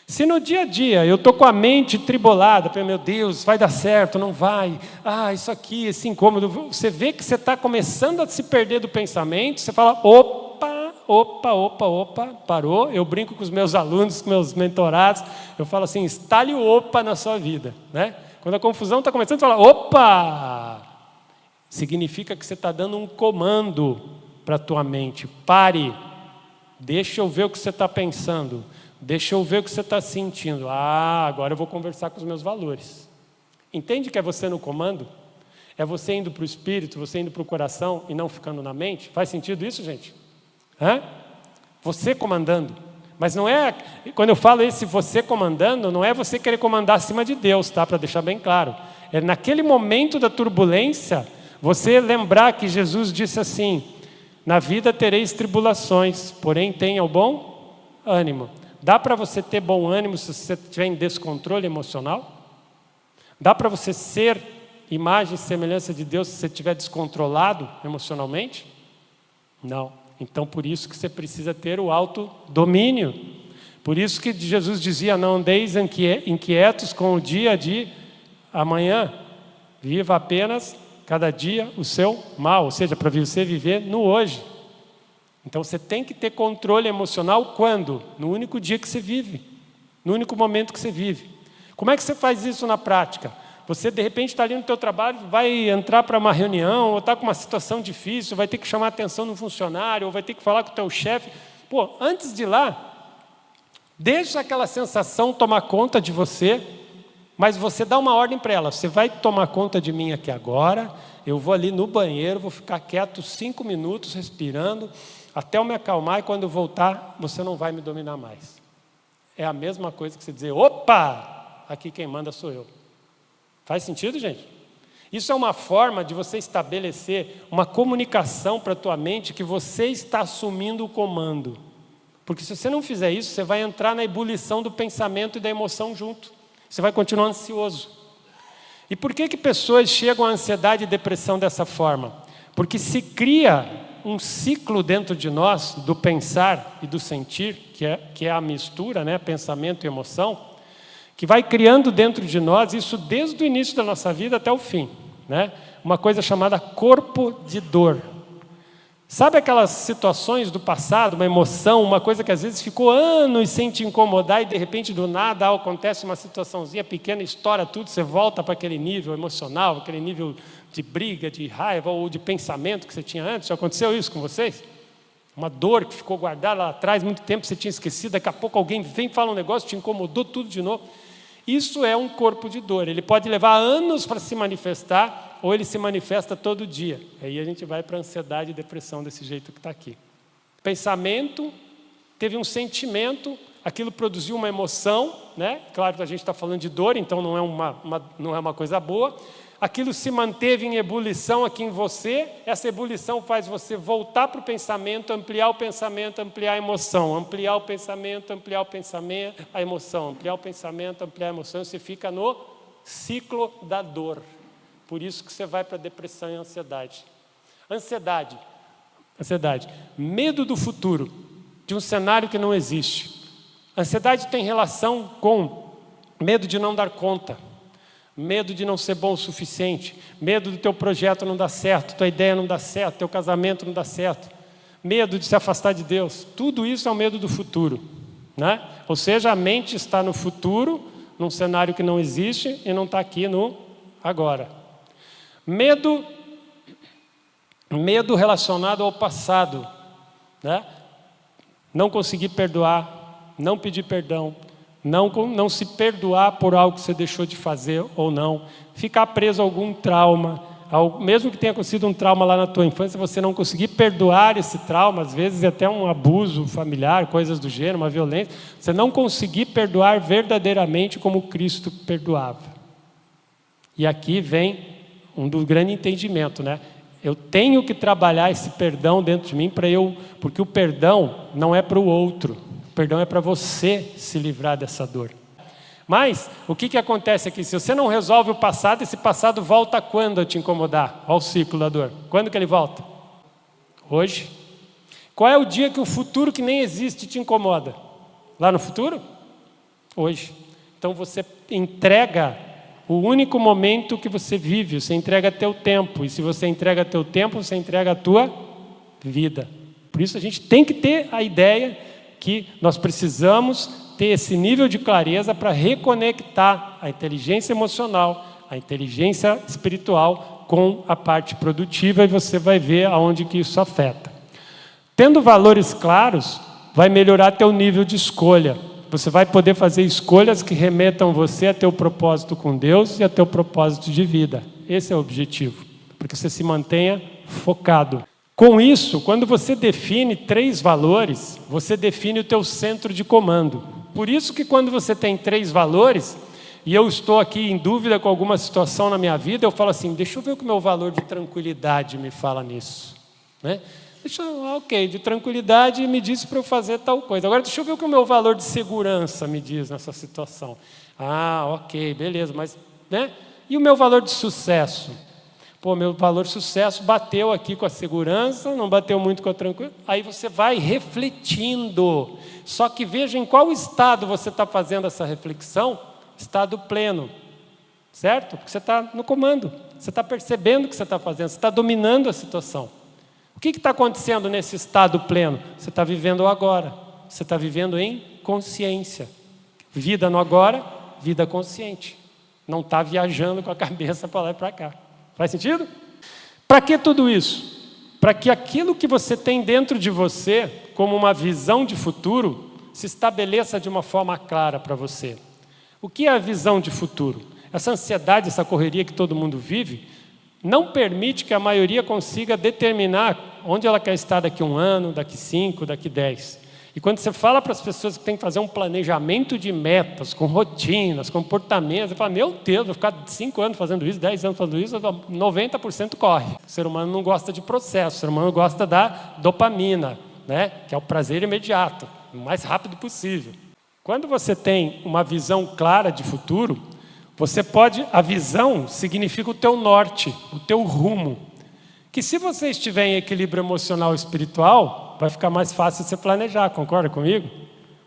Speaker 1: Se no dia a dia eu estou com a mente tribulada, meu Deus, vai dar certo, não vai, isso aqui, esse incômodo, você vê que você está começando a se perder do pensamento, você fala, opa, parou. Eu brinco com os meus alunos, com meus mentorados, eu falo assim, instale o opa na sua vida, né? Quando a confusão está começando, você fala, opa! Significa que você está dando um comando para a tua mente, pare, deixa eu ver o que você está pensando, deixa eu ver o que você está sentindo, agora eu vou conversar com os meus valores. Entende que é você no comando? É você indo para o espírito, você indo para o coração e não ficando na mente? Faz sentido isso, gente? Você comandando. Mas não é, quando eu falo esse você comandando, não é você querer comandar acima de Deus, tá? Para deixar bem claro. É naquele momento da turbulência, você lembrar que Jesus disse assim, na vida tereis tribulações, porém tenha o bom ânimo. Dá para você ter bom ânimo se você estiver em descontrole emocional? Dá para você ser imagem e semelhança de Deus se você estiver descontrolado emocionalmente? Não. Então, por isso que você precisa ter o autodomínio. Por isso que Jesus dizia, não andeis inquietos com o dia de amanhã. Viva apenas cada dia o seu mal. Ou seja, para você viver no hoje. Então, você tem que ter controle emocional quando? No único dia que você vive. No único momento que você vive. Como é que você faz isso na prática? Você, de repente, está ali no teu trabalho, vai entrar para uma reunião, ou está com uma situação difícil, vai ter que chamar a atenção de um funcionário, ou vai ter que falar com o teu chefe. Antes de ir lá, deixa aquela sensação tomar conta de você, mas você dá uma ordem para ela. Você vai tomar conta de mim aqui agora, eu vou ali no banheiro, vou ficar quieto 5 minutos, respirando, até eu me acalmar, e quando eu voltar, você não vai me dominar mais. É a mesma coisa que você dizer, opa, aqui quem manda sou eu. Faz sentido, gente? Isso é uma forma de você estabelecer uma comunicação para a tua mente que você está assumindo o comando. Porque se você não fizer isso, você vai entrar na ebulição do pensamento e da emoção junto. Você vai continuar ansioso. E por que pessoas chegam à ansiedade e depressão dessa forma? Porque se cria um ciclo dentro de nós do pensar e do sentir, que é a mistura, né? Pensamento e emoção, que vai criando dentro de nós, isso desde o início da nossa vida até o fim, né? Uma coisa chamada corpo de dor. Sabe aquelas situações do passado, uma emoção, uma coisa que às vezes ficou anos sem te incomodar e de repente do nada acontece uma situaçãozinha pequena, estoura tudo, você volta para aquele nível emocional, aquele nível de briga, de raiva ou de pensamento que você tinha antes? Já aconteceu isso com vocês? Uma dor que ficou guardada lá atrás, muito tempo você tinha esquecido, daqui a pouco alguém vem e fala um negócio, te incomodou tudo de novo. Isso é um corpo de dor, ele pode levar anos para se manifestar, ou ele se manifesta todo dia. Aí a gente vai para a ansiedade e depressão desse jeito que está aqui. Pensamento, teve um sentimento, aquilo produziu uma emoção, né? Claro que a gente está falando de dor, então não é uma coisa boa. Aquilo se manteve em ebulição aqui em você, essa ebulição faz você voltar para o pensamento, ampliar a emoção, ampliar o pensamento, a emoção, ampliar o pensamento, ampliar a emoção, você fica no ciclo da dor. Por isso que você vai para a depressão e a ansiedade. Ansiedade, medo do futuro, de um cenário que não existe. Ansiedade tem relação com medo de não dar conta, medo de não ser bom o suficiente, medo do teu projeto não dar certo, tua ideia não dar certo, teu casamento não dar certo, medo de se afastar de Deus. Tudo isso é o medo do futuro, né? Ou seja, a mente está no futuro, num cenário que não existe e não está aqui no agora. Medo relacionado ao passado, né? Não conseguir perdoar, não pedir perdão, não se perdoar por algo que você deixou de fazer ou não, ficar preso a algum trauma, mesmo que tenha sido um trauma lá na tua infância, você não conseguir perdoar esse trauma, às vezes até um abuso familiar, coisas do gênero, uma violência, você não conseguir perdoar verdadeiramente como Cristo perdoava. E aqui vem um do grande entendimento, né? Eu tenho que trabalhar esse perdão dentro de mim porque o perdão não é para o outro, o perdão é para você se livrar dessa dor. Mas, o que acontece aqui? Se você não resolve o passado, esse passado volta quando a te incomodar? Olha o ciclo da dor. Quando que ele volta? Hoje. Qual é o dia que o futuro que nem existe te incomoda? Lá no futuro? Hoje. Então você entrega o único momento que você vive, você entrega teu tempo. E se você entrega teu tempo, você entrega a tua vida. Por isso a gente tem que ter a ideia que nós precisamos ter esse nível de clareza para reconectar a inteligência emocional, a inteligência espiritual com a parte produtiva, e você vai ver aonde que isso afeta. Tendo valores claros, vai melhorar teu nível de escolha. Você vai poder fazer escolhas que remetam você a teu propósito com Deus e a teu propósito de vida. Esse é o objetivo, porque você se mantenha focado. Com isso, quando você define 3 valores, você define o teu centro de comando. Por isso que quando você tem 3 valores, e eu estou aqui em dúvida com alguma situação na minha vida, eu falo assim, deixa eu ver o que o meu valor de tranquilidade me fala nisso, né? Ok, de tranquilidade me diz para eu fazer tal coisa. Agora deixa eu ver o que o meu valor de segurança me diz nessa situação. Ok, beleza, mas, né? E o meu valor de sucesso? Pô, meu valor de sucesso bateu aqui com a segurança, não bateu muito com a tranquilidade. Aí você vai refletindo. Só que veja em qual estado você está fazendo essa reflexão. Estado pleno, certo? Porque você está no comando, você está percebendo o que você está fazendo, você está dominando a situação. O que está acontecendo nesse estado pleno? Você está vivendo o agora, você está vivendo em consciência. Vida no agora, vida consciente. Não está viajando com a cabeça para lá e para cá. Faz sentido? Para que tudo isso? Para que aquilo que você tem dentro de você, como uma visão de futuro, se estabeleça de uma forma clara para você. O que é a visão de futuro? Essa ansiedade, essa correria que todo mundo vive, não permite que a maioria consiga determinar onde ela quer estar daqui 1 ano, daqui 5, daqui 10. E quando você fala para as pessoas que têm que fazer um planejamento de metas, com rotinas, comportamentos, você fala, meu Deus, vou ficar 5 anos fazendo isso, 10 anos fazendo isso, 90% corre. O ser humano não gosta de processo, o ser humano gosta da dopamina, né? Que é o prazer imediato, o mais rápido possível. Quando você tem uma visão clara de futuro, a visão significa o teu norte, o teu rumo. Que se você estiver em equilíbrio emocional e espiritual, vai ficar mais fácil você planejar, concorda comigo?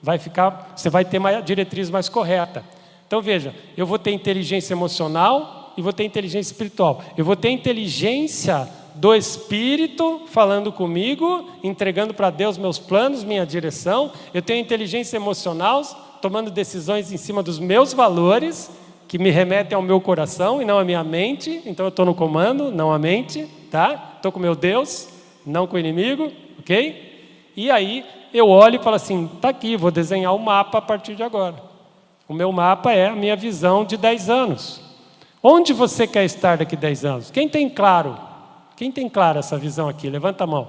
Speaker 1: Você vai ter uma diretriz mais correta. Então veja, eu vou ter inteligência emocional e vou ter inteligência espiritual. Eu vou ter inteligência do Espírito falando comigo, entregando para Deus meus planos, minha direção. Eu tenho inteligência emocional, tomando decisões em cima dos meus valores, que me remetem ao meu coração e não à minha mente. Então eu estou no comando, não a mente, tá? Estou com meu Deus, não com o inimigo, ok? E aí eu olho e falo assim, tá aqui, vou desenhar o mapa a partir de agora. O meu mapa é a minha visão de 10 anos. Onde você quer estar daqui 10 anos? Quem tem claro essa visão aqui? Levanta a mão.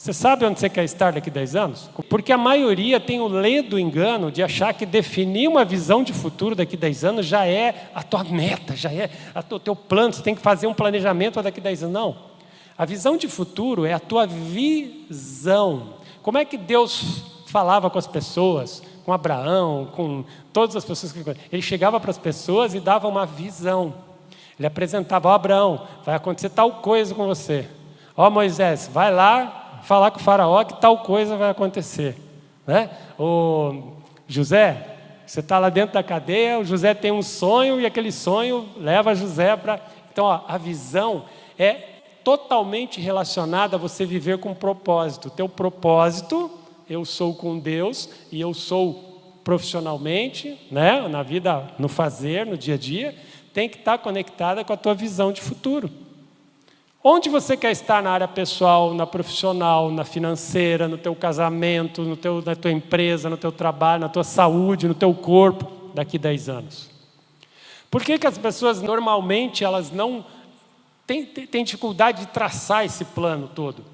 Speaker 1: Você sabe onde você quer estar daqui a 10 anos? Porque a maioria tem o ledo engano de achar que definir uma visão de futuro daqui a 10 anos já é a tua meta, já é o teu plano, você tem que fazer um planejamento para daqui a 10 anos. Não. A visão de futuro é a tua visão. Como é que Deus falava com as pessoas, com Abraão, com todas as pessoas? Ele chegava para as pessoas e dava uma visão. Ele apresentava: ó Abraão, vai acontecer tal coisa com você. Ó Moisés, vai lá falar com o faraó que tal coisa vai acontecer, né? O José, você está lá dentro da cadeia, o José tem um sonho e aquele sonho leva José para... Então, ó, a visão é totalmente relacionada a você viver com propósito. O teu propósito, eu sou com Deus e eu sou profissionalmente, né? Na vida, no fazer, no dia a dia, tem que estar conectada com a tua visão de futuro. Onde você quer estar na área pessoal, na profissional, na financeira, no teu casamento, na tua empresa, no teu trabalho, na tua saúde, no teu corpo, daqui a 10 anos? Por que as pessoas normalmente elas não têm dificuldade de traçar esse plano todo?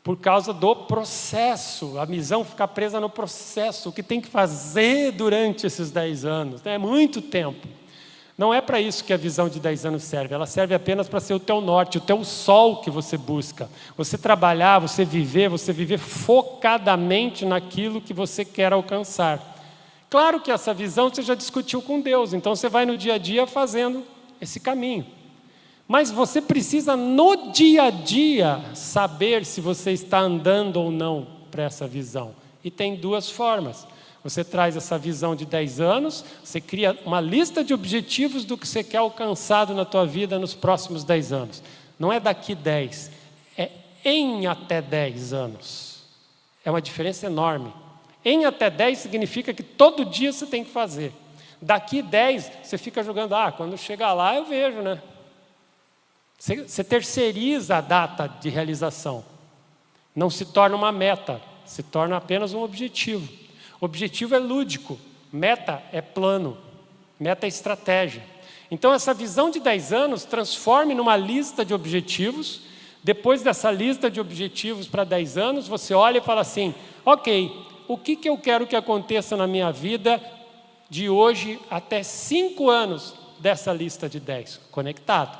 Speaker 1: Por causa do processo. A visão fica presa no processo, o que tem que fazer durante esses 10 anos. É muito tempo. Não é para isso que a visão de 10 anos serve. Ela serve apenas para ser o teu norte, o teu sol que você busca. Você trabalhar, você viver focadamente naquilo que você quer alcançar. Claro que essa visão você já discutiu com Deus, então você vai no dia a dia fazendo esse caminho. Mas você precisa no dia a dia saber se você está andando ou não para essa visão. E tem duas formas. Você traz essa visão de 10 anos, você cria uma lista de objetivos do que você quer alcançar na tua vida nos próximos 10 anos. Não é daqui 10, é em até 10 anos. É uma diferença enorme. Em até 10 significa que todo dia você tem que fazer. Daqui 10, você fica jogando, quando chegar lá eu vejo, né? Você terceiriza a data de realização. Não se torna uma meta, se torna apenas um objetivo. Objetivo é lúdico, meta é plano, meta é estratégia. Então essa visão de 10 anos transforme numa lista de objetivos. Depois dessa lista de objetivos para 10 anos, você olha e fala assim: ok, o que eu quero que aconteça na minha vida de hoje até 5 anos dessa lista de 10? Conectado.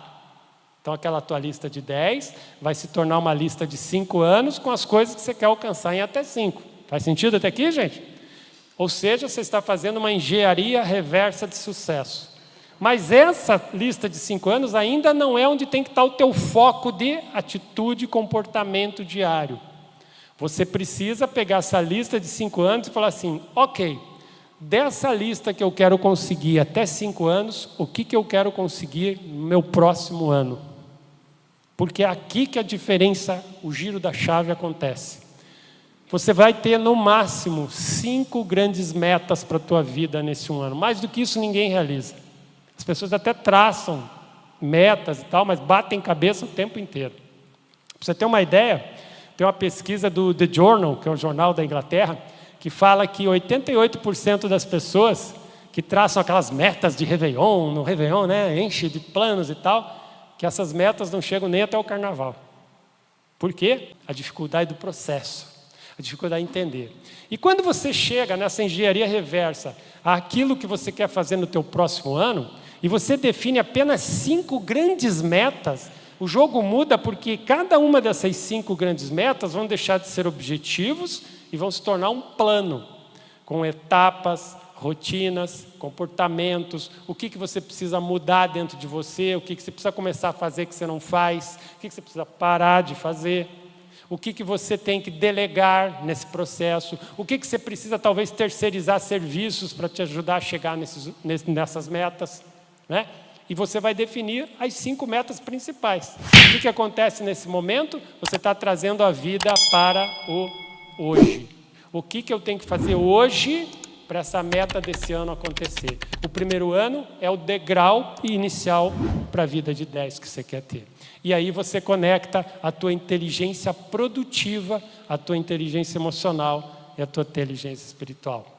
Speaker 1: Então aquela tua lista de 10 vai se tornar uma lista de 5 anos com as coisas que você quer alcançar em até 5. Faz sentido até aqui, gente? Ou seja, você está fazendo uma engenharia reversa de sucesso. Mas essa lista de 5 anos ainda não é onde tem que estar o teu foco de atitude e comportamento diário. Você precisa pegar essa lista de 5 anos e falar assim: ok, dessa lista que eu quero conseguir até 5 anos, o que eu quero conseguir no meu próximo ano? Porque é aqui que a diferença, o giro da chave acontece. Você vai ter no máximo 5 grandes metas para a tua vida nesse um ano. Mais do que isso ninguém realiza. As pessoas até traçam metas e tal, mas batem cabeça o tempo inteiro. Para você ter uma ideia, tem uma pesquisa do The Journal, que é um jornal da Inglaterra, que fala que 88% das pessoas que traçam aquelas metas de Réveillon, no Réveillon, né, enche de planos e tal, que essas metas não chegam nem até o Carnaval. Por quê? A dificuldade do processo. A dificuldade de entender. E quando você chega nessa engenharia reversa àquilo que você quer fazer no teu próximo ano, e você define apenas 5 grandes metas, o jogo muda, porque cada uma dessas 5 grandes metas vão deixar de ser objetivos e vão se tornar um plano, com etapas, rotinas, comportamentos, o que você precisa mudar dentro de você, o que você precisa começar a fazer que você não faz, o que você precisa parar de fazer. O que você tem que delegar nesse processo, o que você precisa talvez terceirizar serviços para te ajudar a chegar nessas metas, né? E você vai definir as 5 metas principais. O que acontece nesse momento? Você está trazendo a vida para o hoje. O que eu tenho que fazer hoje para essa meta desse ano acontecer? O primeiro ano é o degrau inicial para a vida de 10 que você quer ter. E aí você conecta a tua inteligência produtiva, a tua inteligência emocional e a tua inteligência espiritual.